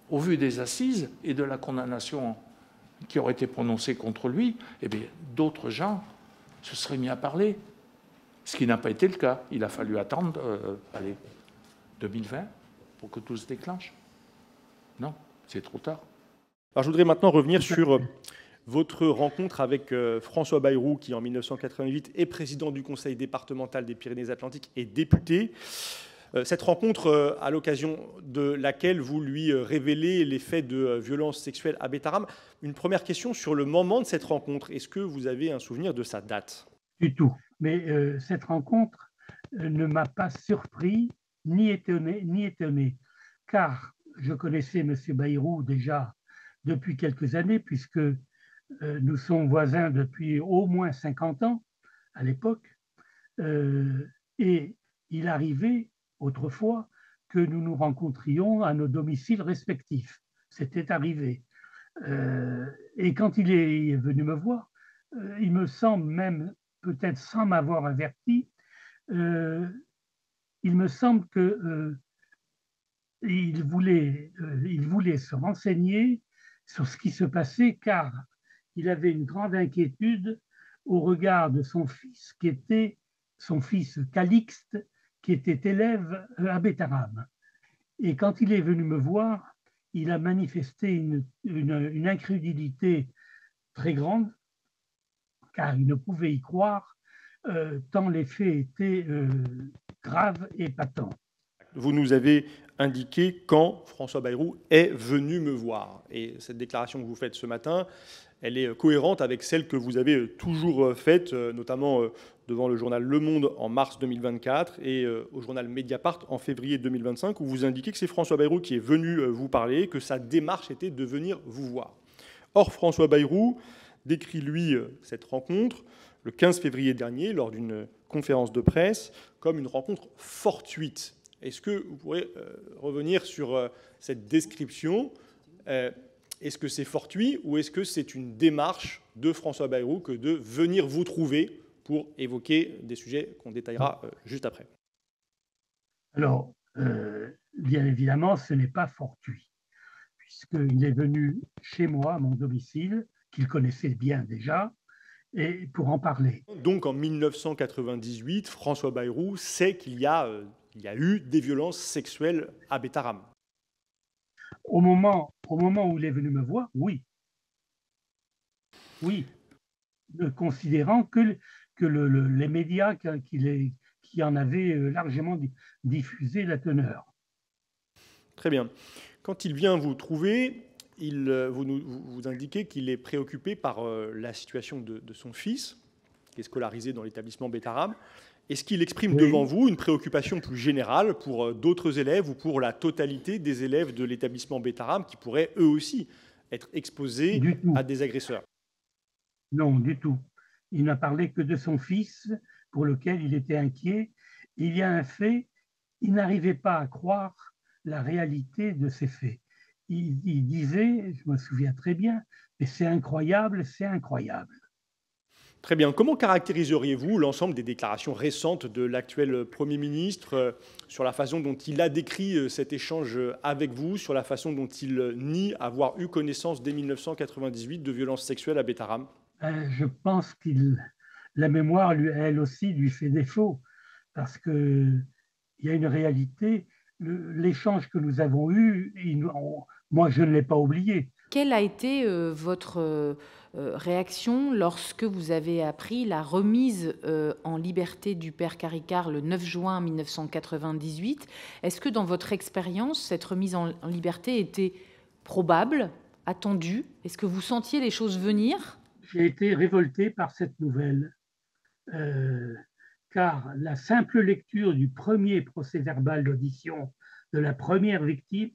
[SPEAKER 14] au vu des assises et de la condamnation qui aurait été prononcée contre lui, eh bien, d'autres gens se seraient mis à parler, ce qui n'a pas été le cas. Il a fallu attendre 2020 pour que tout se déclenche. Non, c'est trop tard.
[SPEAKER 3] Alors, je voudrais maintenant revenir sur votre rencontre avec François Bayrou, qui en 1988 est président du conseil départemental des Pyrénées-Atlantiques et député. Cette rencontre, à l'occasion de laquelle vous lui révélez les faits de violence sexuelle à Bétarame. Une première question sur le moment de cette rencontre. Est-ce que vous avez un souvenir de sa date?
[SPEAKER 15] Du tout. Mais cette rencontre ne m'a pas surpris, ni étonné, car je connaissais M. Bayrou déjà depuis quelques années, puisque nous sommes voisins depuis au moins 50 ans à l'époque, et il arrivait autrefois que nous nous rencontrions à nos domiciles respectifs. C'était arrivé. Et quand il est venu me voir, il me semble même, peut-être sans m'avoir averti, il me semble que il voulait se renseigner sur ce qui se passait, car il avait une grande inquiétude au regard de son fils, qui était son fils Calixte, qui était élève à Bétarame. Et quand il est venu me voir, il a manifesté une incrédulité très grande, car il ne pouvait y croire, tant les faits étaient graves et patents.
[SPEAKER 3] vous nous avez indiqué quand François Bayrou est venu me voir. Et cette déclaration que vous faites ce matin, elle est cohérente avec celle que vous avez toujours faite, notamment devant le journal Le Monde en mars 2024 et au journal Mediapart en février 2025, où vous indiquez que c'est François Bayrou qui est venu vous parler, que sa démarche était de venir vous voir. Or, François Bayrou décrit, lui, cette rencontre le 15 février dernier, lors d'une conférence de presse, comme une rencontre fortuite. Est-ce que vous pourrez revenir sur cette description ? Est-ce que c'est fortuit ou est-ce que c'est une démarche de François Bayrou que de venir vous trouver pour évoquer des sujets qu'on détaillera juste après?
[SPEAKER 15] Alors, bien évidemment, ce n'est pas fortuit, puisqu'il est venu chez moi, à mon domicile, qu'il connaissait bien déjà, et pour en parler.
[SPEAKER 3] Donc en 1998, François Bayrou sait qu'il y a eu des violences sexuelles à Bétarame.
[SPEAKER 15] Au moment où il est venu me voir, oui. Oui, considérant que les médias qui en avaient largement diffusé la teneur.
[SPEAKER 3] Très bien. Quand il vient vous trouver, vous indiquez qu'il est préoccupé par la situation de son fils, qui est scolarisé dans l'établissement Bétarame. Est-ce qu'il exprime devant vous une préoccupation plus générale pour d'autres élèves ou pour la totalité des élèves de l'établissement Bétarame qui pourraient eux aussi être exposés à des agresseurs?
[SPEAKER 15] Non, du tout. Il n'a parlé que de son fils, pour lequel il était inquiet. Il y a un fait, il n'arrivait pas à croire la réalité de ces faits. Il disait, je me souviens très bien, mais c'est incroyable, c'est incroyable.
[SPEAKER 3] Très bien. Comment caractériseriez-vous l'ensemble des déclarations récentes de l'actuel Premier ministre sur la façon dont il a décrit cet échange avec vous, sur la façon dont il nie avoir eu connaissance dès 1998 de violences sexuelles à Bétarame?
[SPEAKER 15] Je pense que la mémoire, elle aussi, lui fait défaut, parce qu'il y a une réalité. L'échange que nous avons eu, moi, je ne l'ai pas oublié.
[SPEAKER 2] Quelle a été votre réaction lorsque vous avez appris la remise en liberté du père Caricart le 9 juin 1998? Est-ce que dans votre expérience, cette remise en liberté était probable, attendue? Est-ce que vous sentiez les choses venir?
[SPEAKER 15] J'ai été révolté par cette nouvelle, car la simple lecture du premier procès-verbal d'audition de la première victime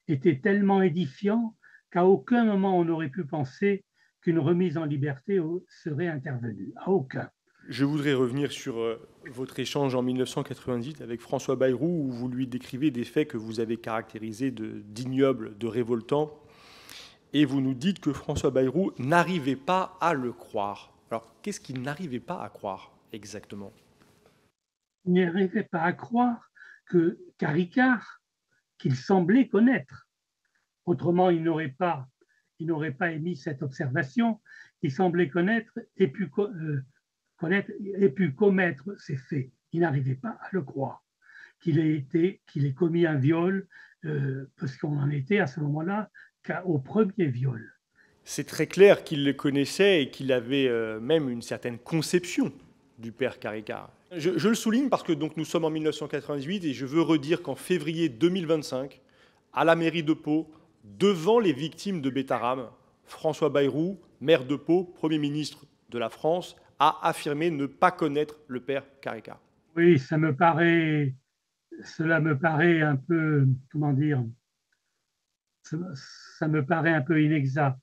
[SPEAKER 15] était tellement édifiant qu'à aucun moment on n'aurait pu penser qu'une remise en liberté serait intervenue. À aucun.
[SPEAKER 3] Je voudrais revenir sur votre échange en 1998 avec François Bayrou, où vous lui décrivez des faits que vous avez caractérisés d'ignobles, de révoltants, et vous nous dites que François Bayrou n'arrivait pas à le croire. Alors, qu'est-ce qu'il n'arrivait pas à croire exactement?
[SPEAKER 15] Il n'arrivait pas à croire que Caricart, qu'il semblait connaître, autrement il n'aurait pas émis cette observation, qu'il semblait connaître ait pu commettre ces faits. Il n'arrivait pas à le croire, qu'il ait commis un viol, parce qu'on en était à ce moment-là au premier viol.
[SPEAKER 3] C'est très clair qu'il le connaissait et qu'il avait même une certaine conception du père Caricart. Je le souligne parce que donc, nous sommes en 1998 et je veux redire qu'en février 2025, à la mairie de Pau, devant les victimes de Bétarame, François Bayrou, maire de Pau, Premier ministre de la France, a affirmé ne pas connaître le père Caricart.
[SPEAKER 15] Oui, cela me paraît un peu, comment dire, ça me paraît un peu inexact,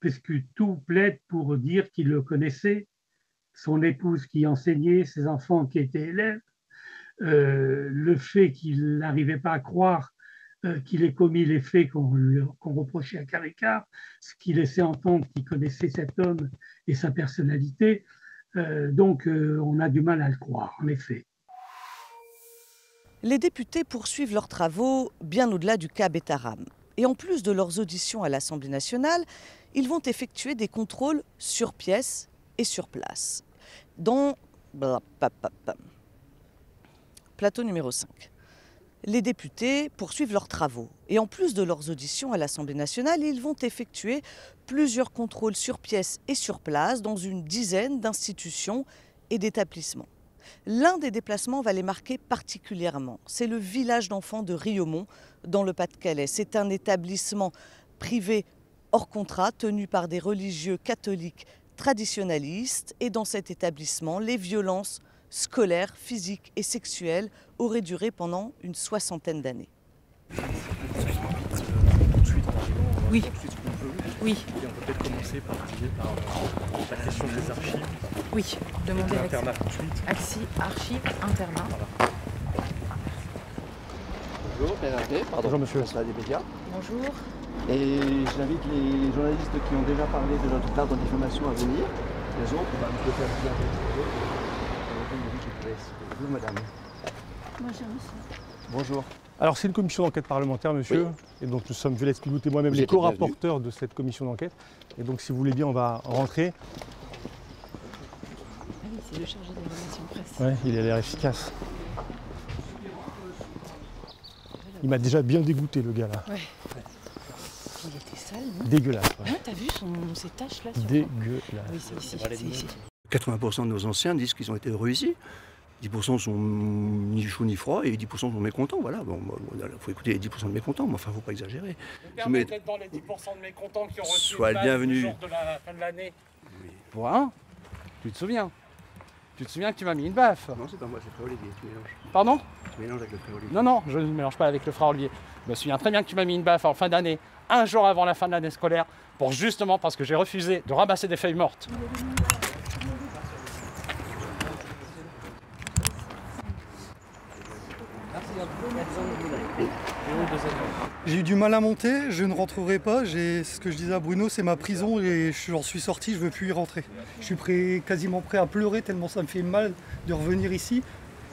[SPEAKER 15] puisque tout plaide pour dire qu'il le connaissait, son épouse qui enseignait, ses enfants qui étaient élèves, le fait qu'il n'arrivait pas à croire qu'il ait commis les faits qu'on reprochait à Caricart, ce qui laissait entendre qu'il connaissait cet homme et sa personnalité. Donc, on a du mal à le croire, en effet.
[SPEAKER 4] Les députés poursuivent leurs travaux bien au-delà du cas Bétarame. Et en plus de leurs auditions à l'Assemblée nationale, ils vont effectuer des contrôles sur pièce et sur place. Dans plateau numéro 5. Les députés poursuivent leurs travaux. Et en plus de leurs auditions à l'Assemblée nationale, ils vont effectuer plusieurs contrôles sur pièce et sur place dans une dizaine d'institutions et d'établissements. L'un des déplacements va les marquer particulièrement. C'est le village d'enfants de Riaumont, dans le Pas-de-Calais. C'est un établissement privé hors contrat, tenu par des religieux catholiques traditionnalistes. Et dans cet établissement, les violences scolaires, physiques et sexuelles auraient duré pendant une 60aine d'années.
[SPEAKER 3] Oui. Oui. Et on peut peut-être commencer par la question des archives.
[SPEAKER 2] Oui, demander
[SPEAKER 3] l'internat tout de suite.
[SPEAKER 2] Archives, internat.
[SPEAKER 3] Voilà.
[SPEAKER 16] Bonjour, pardon.
[SPEAKER 3] Bonjour monsieur.
[SPEAKER 16] Des médias.
[SPEAKER 2] Bonjour.
[SPEAKER 16] Et j'invite les journalistes qui ont déjà parlé de notre part de diffamation à venir. Les autres, on va nous faire bien vous, madame.
[SPEAKER 13] Bonjour, monsieur.
[SPEAKER 16] Bonjour.
[SPEAKER 3] Alors c'est une commission d'enquête parlementaire, monsieur, oui. Et donc nous sommes Vélez Pigoutte et moi-même les co-rapporteurs de cette commission d'enquête. Et donc si vous voulez bien, on va rentrer.
[SPEAKER 2] Ah oui, c'est le chargé des relations presse.
[SPEAKER 3] Ouais, il a l'air efficace. Il m'a déjà bien dégoûté, le gars là.
[SPEAKER 2] Ouais. Il était sale, non?
[SPEAKER 3] Dégueulasse. Ouais.
[SPEAKER 2] Ouais, t'as vu ces taches là?
[SPEAKER 3] Dégueulasse.
[SPEAKER 2] Oui, c'est ici.
[SPEAKER 16] 80% de nos anciens disent qu'ils ont été heureux ici. 10% sont ni chaud ni froid et 10% sont mécontents. Voilà, bon, il faut écouter les 10% de mécontents, mais enfin, il ne faut pas exagérer.
[SPEAKER 17] Vous permettez d'être dans les 10% de mécontents qui ont reçu
[SPEAKER 16] le bienvenu.
[SPEAKER 17] jour de la fin de l'année.
[SPEAKER 16] Oui.
[SPEAKER 17] Voilà. Tu te souviens? Tu te souviens que tu m'as mis une baffe?
[SPEAKER 16] Non, c'est pas moi, c'est le frère Olivier, tu mélanges.
[SPEAKER 17] Pardon?
[SPEAKER 16] Tu mélanges avec le frère Olivier.
[SPEAKER 17] Non, je ne mélange pas avec le frère Olivier. Je me souviens très bien que tu m'as mis une baffe en fin d'année, un jour avant la fin de l'année scolaire, justement parce que j'ai refusé de ramasser des feuilles mortes.
[SPEAKER 18] J'ai eu du mal à monter, je ne rentrerai pas. C'est ce que je disais à Bruno, c'est ma prison et j'en suis sorti, je ne veux plus y rentrer. Je suis quasiment prêt à pleurer tellement ça me fait mal de revenir ici.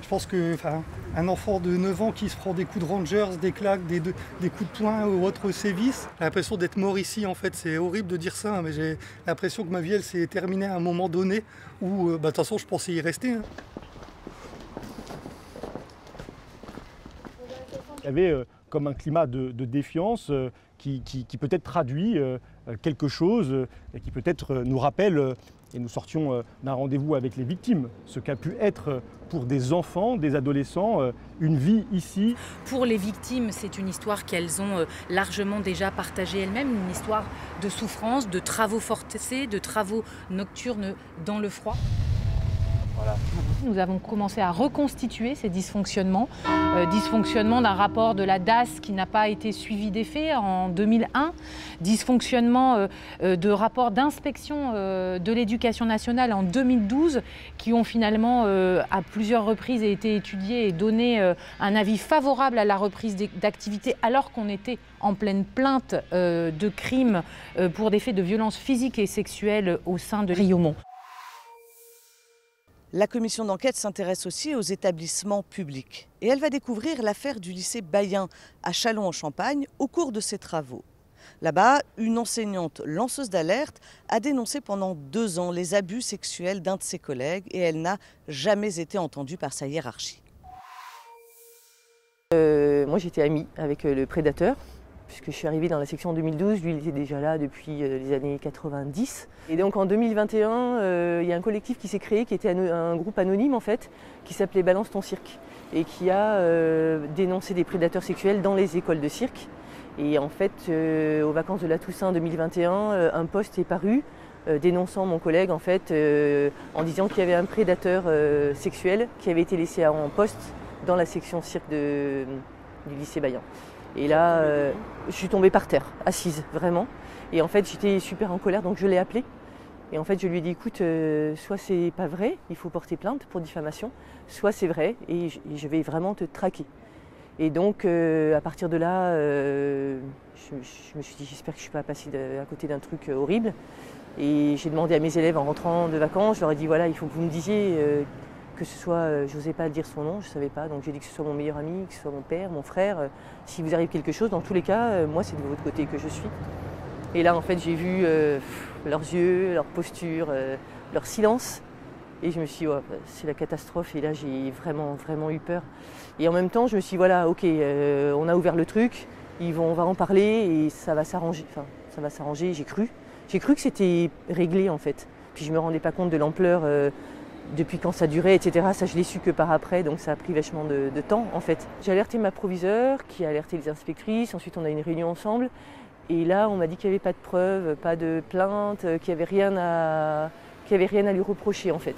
[SPEAKER 18] Je pense qu'un enfant de 9 ans qui se prend des coups de rangers, des claques, des coups de poing ou autres sévices, j'ai l'impression d'être mort ici en fait. C'est horrible de dire ça, mais j'ai l'impression que ma vie elle s'est terminée à un moment donné où de toute façon je pensais y rester. Hein.
[SPEAKER 3] Il y avait comme un climat de défiance qui peut-être traduit quelque chose et qui peut-être nous rappelle, et nous sortions d'un rendez-vous avec les victimes, ce qu'a pu être pour des enfants, des adolescents, une vie ici.
[SPEAKER 2] Pour les victimes, c'est une histoire qu'elles ont largement déjà partagée elles-mêmes, une histoire de souffrance, de travaux forcés, de travaux nocturnes dans le froid. Voilà. Nous avons commencé à reconstituer ces dysfonctionnements. Dysfonctionnement d'un rapport de la DAS qui n'a pas été suivi des faits en 2001. Dysfonctionnement de rapports d'inspection de l'éducation nationale en 2012 qui ont finalement à plusieurs reprises été étudiés et donné un avis favorable à la reprise d'activité alors qu'on était en pleine plainte de crimes pour des faits de violences physiques et sexuelles au sein de Riaumont.
[SPEAKER 4] La commission d'enquête s'intéresse aussi aux établissements publics. Et elle va découvrir l'affaire du lycée Bayen à Châlons-en-Champagne au cours de ses travaux. Là-bas, une enseignante lanceuse d'alerte a dénoncé pendant 2 ans les abus sexuels d'un de ses collègues et elle n'a jamais été entendue par sa hiérarchie.
[SPEAKER 19] Moi j'étais amie avec le prédateur, puisque je suis arrivée dans la section en 2012, lui il était déjà là depuis les années 90. Et donc en 2021, il y a un collectif qui s'est créé, qui était un groupe anonyme en fait, qui s'appelait Balance ton cirque, et qui a dénoncé des prédateurs sexuels dans les écoles de cirque. Et en fait, aux vacances de la Toussaint 2021, un post est paru dénonçant mon collègue en fait, en disant qu'il y avait un prédateur sexuel qui avait été laissé en poste dans la section cirque du lycée Bayen. Et là, je suis tombée par terre, assise, vraiment. Et en fait, j'étais super en colère, donc je l'ai appelé. Et en fait, je lui ai dit, écoute, soit c'est pas vrai, il faut porter plainte pour diffamation, soit c'est vrai, et je vais vraiment te traquer. Et donc, à partir de là, je me suis dit, j'espère que je ne suis pas passée à côté d'un truc horrible. Et j'ai demandé à mes élèves en rentrant de vacances, je leur ai dit, voilà, il faut que vous me disiez que ce soit, je n'osais pas dire son nom, je ne savais pas, donc j'ai dit que ce soit mon meilleur ami, que ce soit mon père, mon frère. Si vous arrive quelque chose, dans tous les cas, moi, c'est de votre côté que je suis. Et là, en fait, j'ai vu leurs yeux, leur posture, leur silence. Et je me suis dit, ouais, c'est la catastrophe. Et là, j'ai vraiment, vraiment eu peur. Et en même temps, je me suis dit, voilà, ok, on a ouvert le truc, on va en parler et ça va s'arranger. Enfin, ça va s'arranger, j'ai cru. J'ai cru que c'était réglé, en fait. Puis je ne me rendais pas compte de l'ampleur depuis quand ça durait, etc. Ça, je l'ai su que par après, donc ça a pris vachement de temps, en fait. J'ai alerté ma proviseure, qui a alerté les inspectrices. Ensuite, on a eu une réunion ensemble. Et là, on m'a dit qu'il n'y avait pas de preuves, pas de plainte, qu'il n'y avait rien à lui reprocher, en fait.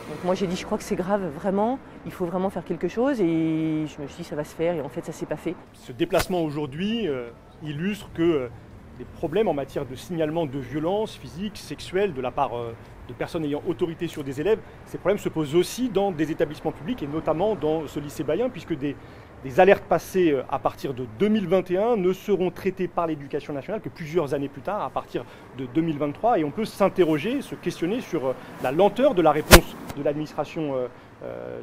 [SPEAKER 19] Donc moi, j'ai dit, je crois que c'est grave, vraiment. Il faut vraiment faire quelque chose. Et je me suis dit, ça va se faire. Et en fait, ça ne s'est pas fait.
[SPEAKER 3] Ce déplacement aujourd'hui illustre que les problèmes en matière de signalement de violences physiques, sexuelles de la part de personnes ayant autorité sur des élèves, ces problèmes se posent aussi dans des établissements publics et notamment dans ce lycée Bayen, puisque des alertes passées à partir de 2021 ne seront traitées par l'Éducation nationale que plusieurs années plus tard, à partir de 2023. Et on peut s'interroger, se questionner sur la lenteur de la réponse de l'administration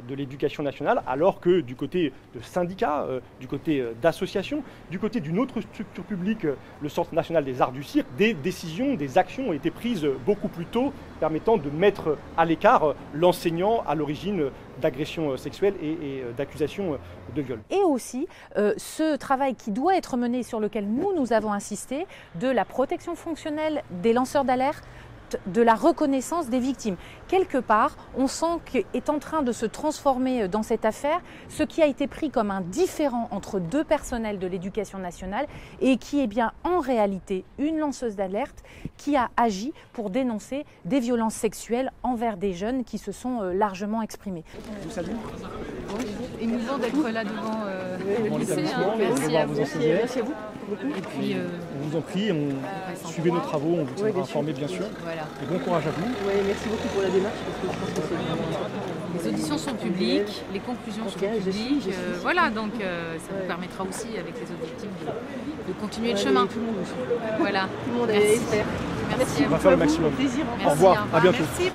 [SPEAKER 3] de l'Éducation nationale, alors que du côté de syndicats, du côté d'associations, du côté d'une autre structure publique, le Centre national des arts du cirque, des décisions, des actions ont été prises beaucoup plus tôt, permettant de mettre à l'écart l'enseignant à l'origine d'agressions sexuelles et d'accusations de viol.
[SPEAKER 2] Et aussi ce travail qui doit être mené, sur lequel nous avons insisté, de la protection fonctionnelle des lanceurs d'alerte, de la reconnaissance des victimes. Quelque part, on sent qu'est en train de se transformer dans cette affaire ce qui a été pris comme un différend entre deux personnels de l'Éducation nationale et qui est bien en réalité une lanceuse d'alerte qui a agi pour dénoncer des violences sexuelles envers des jeunes qui se sont largement exprimées.
[SPEAKER 3] Je vous salue.
[SPEAKER 20] Émouvant d'être là devant le lycée. Merci à vous.
[SPEAKER 3] Merci à vous. Et puis, on vous en prie, suivez nos travaux, on vous tiendra informé bien sûr.
[SPEAKER 20] Voilà.
[SPEAKER 3] Et bon courage à vous.
[SPEAKER 19] Ouais, merci beaucoup pour la démarche parce que je pense que c'est vraiment...
[SPEAKER 20] Les auditions sont publiques, les conclusions sont publiques. Voilà, donc ça vous permettra aussi avec les objectifs de continuer le chemin. Voilà.
[SPEAKER 19] Tout le monde
[SPEAKER 20] merci.
[SPEAKER 19] espère.
[SPEAKER 20] Merci.
[SPEAKER 3] On va faire le maximum.
[SPEAKER 19] Plaisir.
[SPEAKER 3] Au revoir, à bientôt.
[SPEAKER 20] Merci.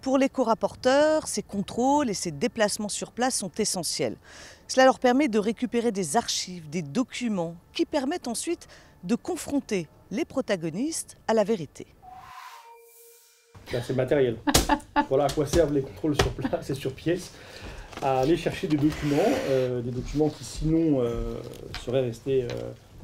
[SPEAKER 4] Pour les co-rapporteurs, ces contrôles et ces déplacements sur place sont essentiels. Cela leur permet de récupérer des archives, des documents qui permettent ensuite de confronter les protagonistes à la vérité.
[SPEAKER 3] Là, c'est matériel. Voilà à quoi servent les contrôles sur place et sur pièce. À aller chercher des documents qui sinon seraient restés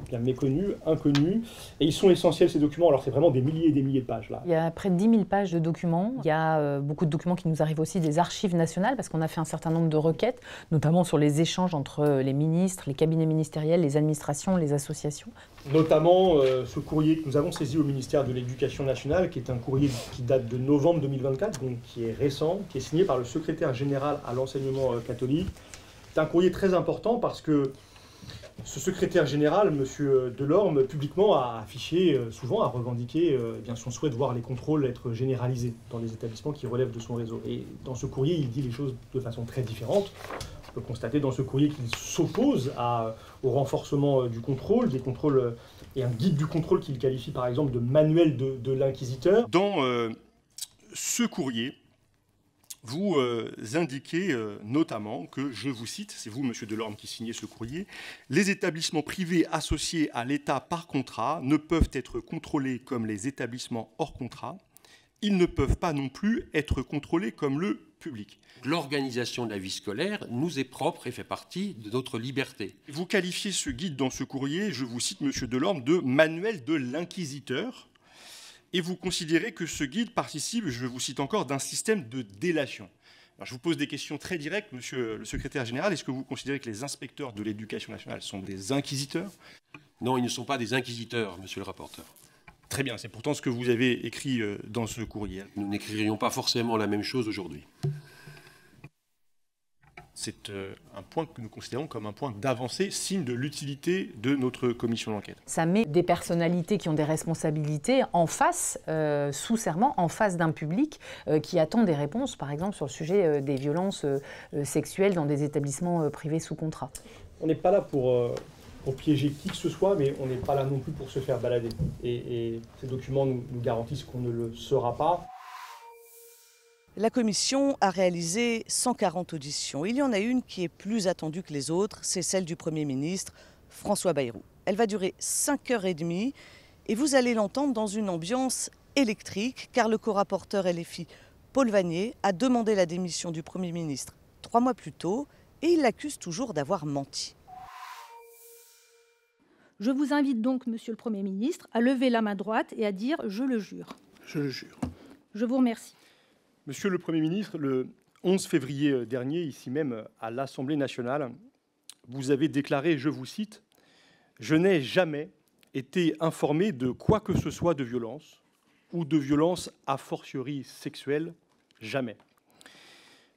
[SPEAKER 3] bien méconnus, inconnus. Et ils sont essentiels, ces documents. Alors, c'est vraiment des milliers et des milliers de pages, là.
[SPEAKER 2] Il y a près de 10 000 pages de documents. Il y a beaucoup de documents qui nous arrivent aussi des archives nationales, parce qu'on a fait un certain nombre de requêtes, notamment sur les échanges entre les ministres, les cabinets ministériels, les administrations, les associations.
[SPEAKER 3] Notamment ce courrier que nous avons saisi au ministère de l'Éducation nationale, qui est un courrier qui date de novembre 2024, donc qui est récent, qui est signé par le secrétaire général à l'enseignement catholique. C'est un courrier très important parce que ce secrétaire général, M. Delorme, publiquement a affiché, souvent a revendiqué bien son souhait de voir les contrôles être généralisés dans les établissements qui relèvent de son réseau. Et dans ce courrier, il dit les choses de façon très différente. On peut constater dans ce courrier qu'il s'oppose au renforcement du contrôle, des contrôles et un guide du contrôle qu'il qualifie par exemple de manuel de l'inquisiteur. Dans ce courrier, vous indiquez notamment que, je vous cite, c'est vous, M. Delorme, qui signez ce courrier, « Les établissements privés associés à l'État par contrat ne peuvent être contrôlés comme les établissements hors contrat. Ils ne peuvent pas non plus être contrôlés comme le public. »
[SPEAKER 21] L'organisation de la vie scolaire nous est propre et fait partie de notre liberté.
[SPEAKER 3] Vous qualifiez ce guide dans ce courrier, je vous cite, M. Delorme, de « manuel de l'inquisiteur ». Et vous considérez que ce guide participe, je vous cite encore, d'un système de délation. Alors, je vous pose des questions très directes, monsieur le secrétaire général. Est-ce que vous considérez que les inspecteurs de l'Éducation nationale sont des inquisiteurs?
[SPEAKER 21] Non, ils ne sont pas des inquisiteurs, monsieur le rapporteur.
[SPEAKER 3] Très bien, c'est pourtant ce que vous avez écrit dans ce courrier.
[SPEAKER 21] Nous n'écririons pas forcément la même chose aujourd'hui.
[SPEAKER 3] C'est un point que nous considérons comme un point d'avancée, signe de l'utilité de notre commission d'enquête.
[SPEAKER 2] Ça met des personnalités qui ont des responsabilités en face, sous serment, en face d'un public qui attend des réponses, par exemple sur le sujet des violences sexuelles dans des établissements privés sous contrat.
[SPEAKER 3] On n'est pas là pour piéger qui que ce soit, mais on n'est pas là non plus pour se faire balader. Et ces documents nous garantissent qu'on ne le sera pas.
[SPEAKER 4] La commission a réalisé 140 auditions. Il y en a une qui est plus attendue que les autres, c'est celle du Premier ministre, François Bayrou. Elle va durer 5h30 et vous allez l'entendre dans une ambiance électrique, car le co-rapporteur LFI, Paul Vannier, a demandé la démission du Premier ministre 3 mois plus tôt et il l'accuse toujours d'avoir menti.
[SPEAKER 13] Je vous invite donc, Monsieur le Premier ministre, à lever la main droite et à dire « je le jure ».
[SPEAKER 5] Je le jure.
[SPEAKER 13] Je vous remercie.
[SPEAKER 3] Monsieur le Premier ministre, le 11 février dernier, ici même à l'Assemblée nationale, vous avez déclaré, je vous cite, « Je n'ai jamais été informé de quoi que ce soit de violence ou de violence a fortiori sexuelle, jamais ».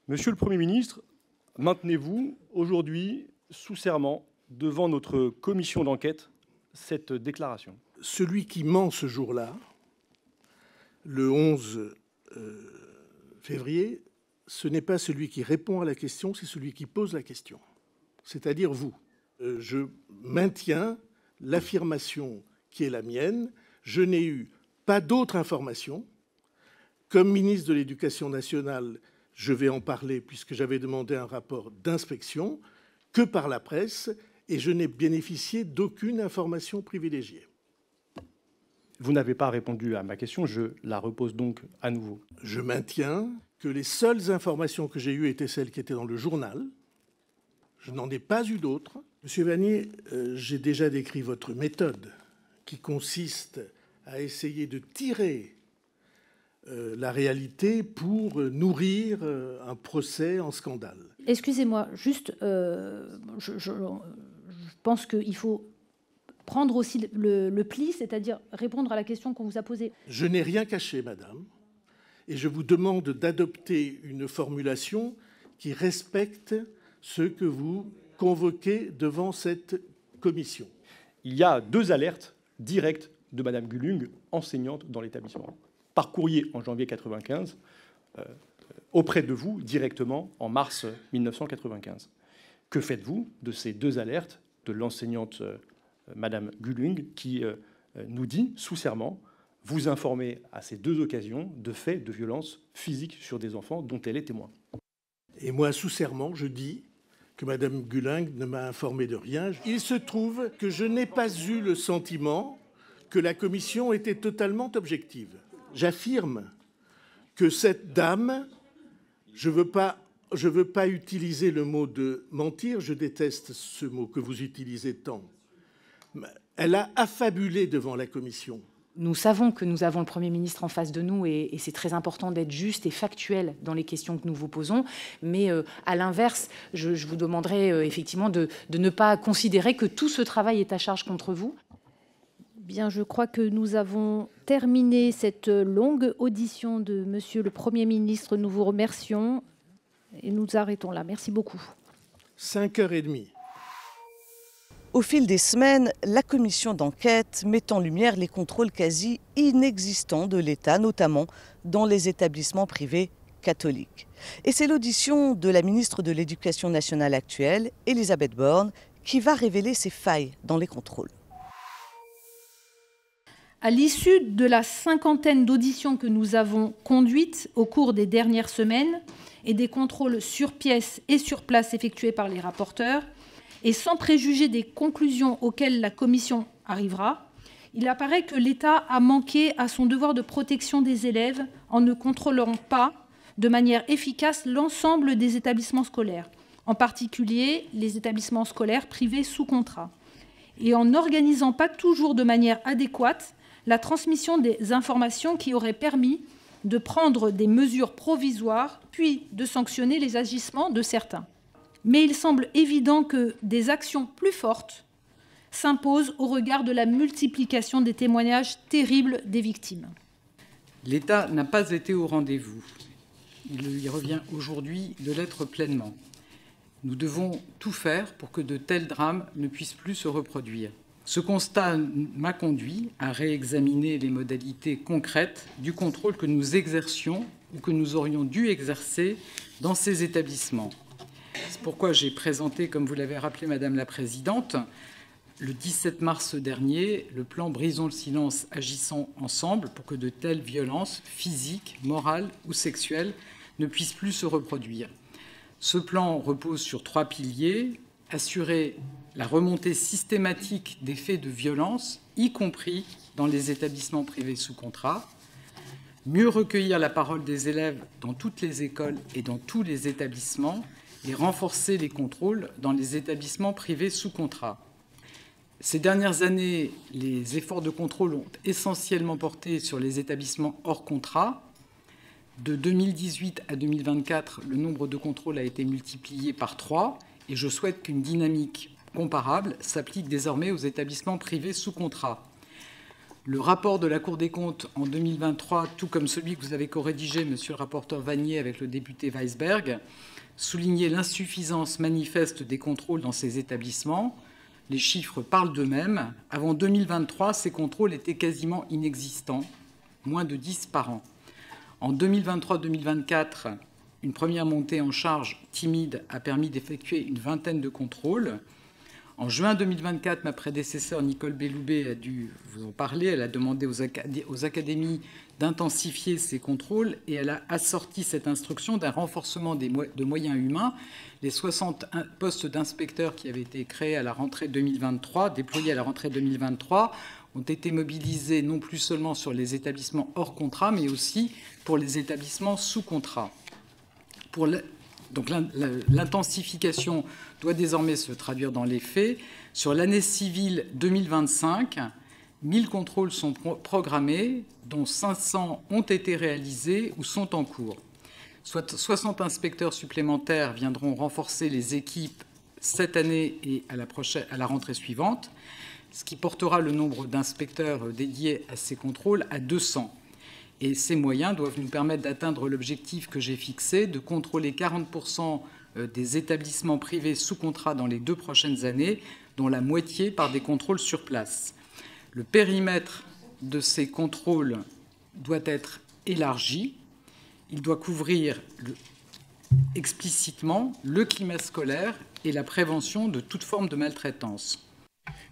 [SPEAKER 3] Monsieur le Premier ministre, maintenez-vous aujourd'hui sous serment devant notre commission d'enquête cette déclaration?
[SPEAKER 5] Celui qui ment ce jour-là, le 11 février, ce n'est pas celui qui répond à la question, c'est celui qui pose la question, c'est-à-dire vous. Je maintiens l'affirmation qui est la mienne. Je n'ai eu pas d'autre information. Comme ministre de l'Éducation nationale, je vais en parler puisque j'avais demandé un rapport d'inspection, que par la presse, et je n'ai bénéficié d'aucune information privilégiée.
[SPEAKER 3] Vous n'avez pas répondu à ma question, je la repose donc à nouveau.
[SPEAKER 5] Je maintiens que les seules informations que j'ai eues étaient celles qui étaient dans le journal. Je n'en ai pas eu d'autres. Monsieur Vanier, j'ai déjà décrit votre méthode qui consiste à essayer de tirer la réalité pour nourrir un procès en scandale.
[SPEAKER 13] Excusez-moi, juste, je pense qu'il faut prendre aussi le pli, c'est-à-dire répondre à la question qu'on vous a posée.
[SPEAKER 5] Je n'ai rien caché, madame, et je vous demande d'adopter une formulation qui respecte ce que vous convoquez devant cette commission.
[SPEAKER 3] Il y a 2 alertes directes de Madame Gulung, enseignante dans l'établissement, par courrier en janvier 1995, auprès de vous directement en mars 1995. Que faites-vous de ces 2 alertes de l'enseignante Madame Gulung qui nous dit sous serment vous informer à ces 2 occasions de faits de violence physique sur des enfants dont elle est témoin?
[SPEAKER 5] Et moi, sous serment, je dis que Mme Gulung ne m'a informé de rien. Il se trouve que je n'ai pas eu le sentiment que la commission était totalement objective. J'affirme que cette dame, je veux pas utiliser le mot de mentir, je déteste ce mot que vous utilisez tant. Elle a affabulé devant la commission.
[SPEAKER 2] Nous savons que nous avons le Premier ministre en face de nous et c'est très important d'être juste et factuel dans les questions que nous vous posons. Mais à l'inverse, je vous demanderai effectivement de ne pas considérer que tout ce travail est à charge contre vous.
[SPEAKER 13] Bien, je crois que nous avons terminé cette longue audition de Monsieur le Premier ministre. Nous vous remercions et nous arrêtons là. Merci beaucoup.
[SPEAKER 5] 5h30.
[SPEAKER 4] Au fil des semaines, la commission d'enquête met en lumière les contrôles quasi inexistants de l'État, notamment dans les établissements privés catholiques. Et c'est l'audition de la ministre de l'Éducation nationale actuelle, Elisabeth Borne, qui va révéler ces failles dans les contrôles.
[SPEAKER 13] À l'issue de la 50aine d'auditions que nous avons conduites au cours des dernières semaines et des contrôles sur pièce et sur place effectués par les rapporteurs, et sans préjuger des conclusions auxquelles la Commission arrivera, il apparaît que l'État a manqué à son devoir de protection des élèves en ne contrôlant pas de manière efficace l'ensemble des établissements scolaires, en particulier les établissements scolaires privés sous contrat, et en n'organisant pas toujours de manière adéquate la transmission des informations qui auraient permis de prendre des mesures provisoires, puis de sanctionner les agissements de certains. Mais il semble évident que des actions plus fortes s'imposent au regard de la multiplication des témoignages terribles des victimes.
[SPEAKER 1] L'État n'a pas été au rendez-vous. Il lui revient aujourd'hui de l'être pleinement. Nous devons tout faire pour que de tels drames ne puissent plus se reproduire. Ce constat m'a conduit à réexaminer les modalités concrètes du contrôle que nous exercions ou que nous aurions dû exercer dans ces établissements. C'est pourquoi j'ai présenté, comme vous l'avez rappelé, Madame la Présidente, le 17 mars dernier, le plan Brisons le silence, agissant ensemble pour que de telles violences physiques, morales ou sexuelles ne puissent plus se reproduire. Ce plan repose sur 3 piliers: assurer la remontée systématique des faits de violence, y compris dans les établissements privés sous contrat, mieux recueillir la parole des élèves dans toutes les écoles et dans tous les établissements, et renforcer les contrôles dans les établissements privés sous contrat. Ces dernières années, les efforts de contrôle ont essentiellement porté sur les établissements hors contrat, De 2018 à 2024, le nombre de contrôles a été multiplié par 3 et je souhaite qu'une dynamique comparable s'applique désormais aux établissements privés sous contrat. Le rapport de la Cour des comptes en 2023, tout comme celui que vous avez co-rédigé, monsieur le rapporteur Vanier, avec le député Weisberg, soulignait l'insuffisance manifeste des contrôles dans ces établissements. Les chiffres parlent d'eux-mêmes. Avant 2023, ces contrôles étaient quasiment inexistants, moins de 10 par an. En 2023-2024, une première montée en charge timide a permis d'effectuer une vingtaine de contrôles. En juin 2024, ma prédécesseure Nicole Belloubet a dû vous en parler. Elle a demandé aux académies d'intensifier ces contrôles et elle a assorti cette instruction d'un renforcement de moyens humains. Les 60 postes d'inspecteurs qui avaient été créés à la rentrée 2023, déployés à la rentrée 2023, ont été mobilisés non plus seulement sur les établissements hors contrat, mais aussi pour les établissements sous contrat. Donc l'intensification doit désormais se traduire dans les faits. Sur l'année civile 2025, 1000 contrôles sont programmés, dont 500 ont été réalisés ou sont en cours. Soit 60 inspecteurs supplémentaires viendront renforcer les équipes cette année et à la rentrée suivante, ce qui portera le nombre d'inspecteurs dédiés à ces contrôles à 200. Et ces moyens doivent nous permettre d'atteindre l'objectif que j'ai fixé, de contrôler 40% des établissements privés sous contrat dans les 2 prochaines années, dont la moitié par des contrôles sur place. Le périmètre de ces contrôles doit être élargi. Il doit couvrir explicitement le climat scolaire et la prévention de toute forme de maltraitance.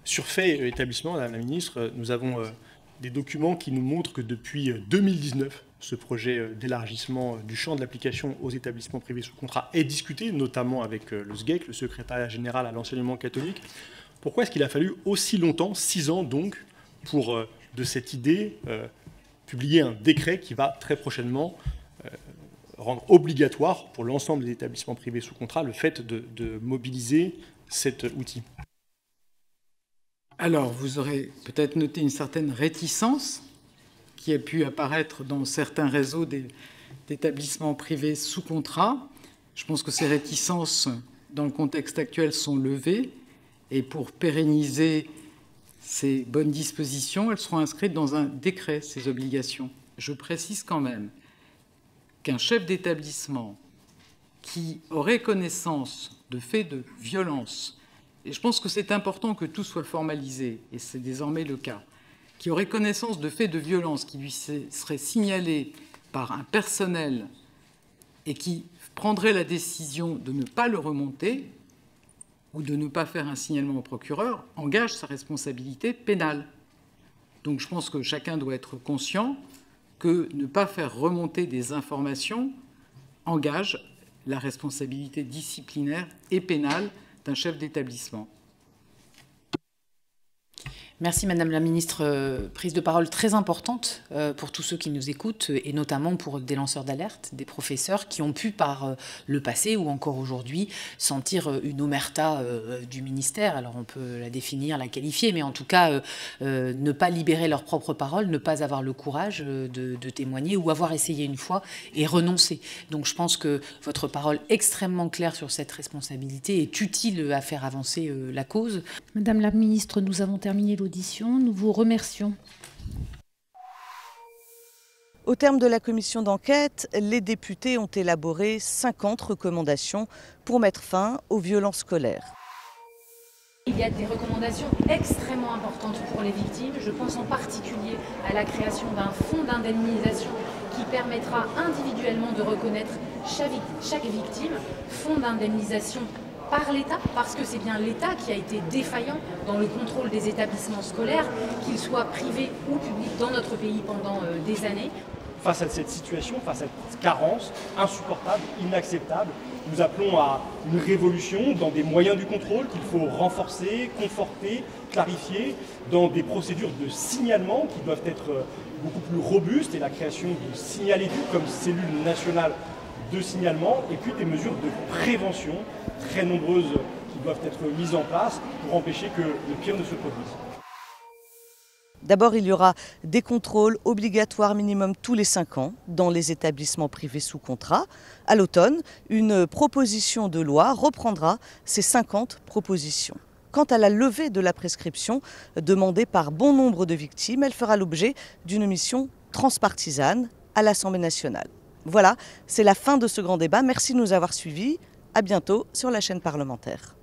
[SPEAKER 3] Sur fait établissement, Madame la Ministre, nous avons des documents qui nous montrent que depuis 2019, ce projet d'élargissement du champ de l'application aux établissements privés sous contrat est discuté, notamment avec le SGEC, le secrétariat général à l'enseignement catholique. Pourquoi est-ce qu'il a fallu aussi longtemps, 6 ans donc, pour de cette idée publier un décret qui va très prochainement rendre obligatoire pour l'ensemble des établissements privés sous contrat le fait de mobiliser cet outil?
[SPEAKER 1] Alors, vous aurez peut-être noté une certaine réticence qui a pu apparaître dans certains réseaux d'établissements privés sous contrat. Je pense que ces réticences, dans le contexte actuel, sont levées. Et pour pérenniser ces bonnes dispositions, elles seront inscrites dans un décret, ces obligations. Je précise quand même qu'un chef d'établissement qui aurait connaissance de faits de violence, et je pense que c'est important que tout soit formalisé, et c'est désormais le cas, qui aurait connaissance de faits de violence qui lui seraient signalés par un personnel et qui prendrait la décision de ne pas le remonter ou de ne pas faire un signalement au procureur, engage sa responsabilité pénale. Donc je pense que chacun doit être conscient que ne pas faire remonter des informations engage la responsabilité disciplinaire et pénale d'un chef d'établissement.
[SPEAKER 2] Merci Madame la Ministre. Prise de parole très importante pour tous ceux qui nous écoutent et notamment pour des lanceurs d'alerte, des professeurs qui ont pu par le passé ou encore aujourd'hui sentir une omerta du ministère. Alors on peut la définir, la qualifier, mais en tout cas ne pas libérer leur propre parole, ne pas avoir le courage de témoigner ou avoir essayé une fois et renoncer. Donc je pense que votre parole extrêmement claire sur cette responsabilité est utile à faire avancer la cause.
[SPEAKER 13] Madame la Ministre, nous avons terminé l'audition. Nous vous remercions.
[SPEAKER 4] Au terme de la commission d'enquête, les députés ont élaboré 50 recommandations pour mettre fin aux violences scolaires.
[SPEAKER 2] Il y a des recommandations extrêmement importantes pour les victimes. Je pense en particulier à la création d'un fonds d'indemnisation qui permettra individuellement de reconnaître chaque victime. Fonds d'indemnisation par l'État, parce que c'est bien l'État qui a été défaillant dans le contrôle des établissements scolaires, qu'ils soient privés ou publics dans notre pays pendant des années.
[SPEAKER 3] Face à cette situation, face à cette carence insupportable, inacceptable, nous appelons à une révolution dans des moyens du contrôle qu'il faut renforcer, conforter, clarifier, dans des procédures de signalement qui doivent être beaucoup plus robustes et la création de Signaléduc comme cellule nationale de signalement et puis des mesures de prévention très nombreuses qui doivent être mises en place pour empêcher que le pire ne se produise.
[SPEAKER 4] D'abord, il y aura des contrôles obligatoires minimum tous les 5 ans dans les établissements privés sous contrat. À l'automne, une proposition de loi reprendra ces 50 propositions. Quant à la levée de la prescription demandée par bon nombre de victimes, elle fera l'objet d'une mission transpartisane à l'Assemblée nationale. Voilà, c'est la fin de ce grand débat. Merci de nous avoir suivis. À bientôt sur la chaîne parlementaire.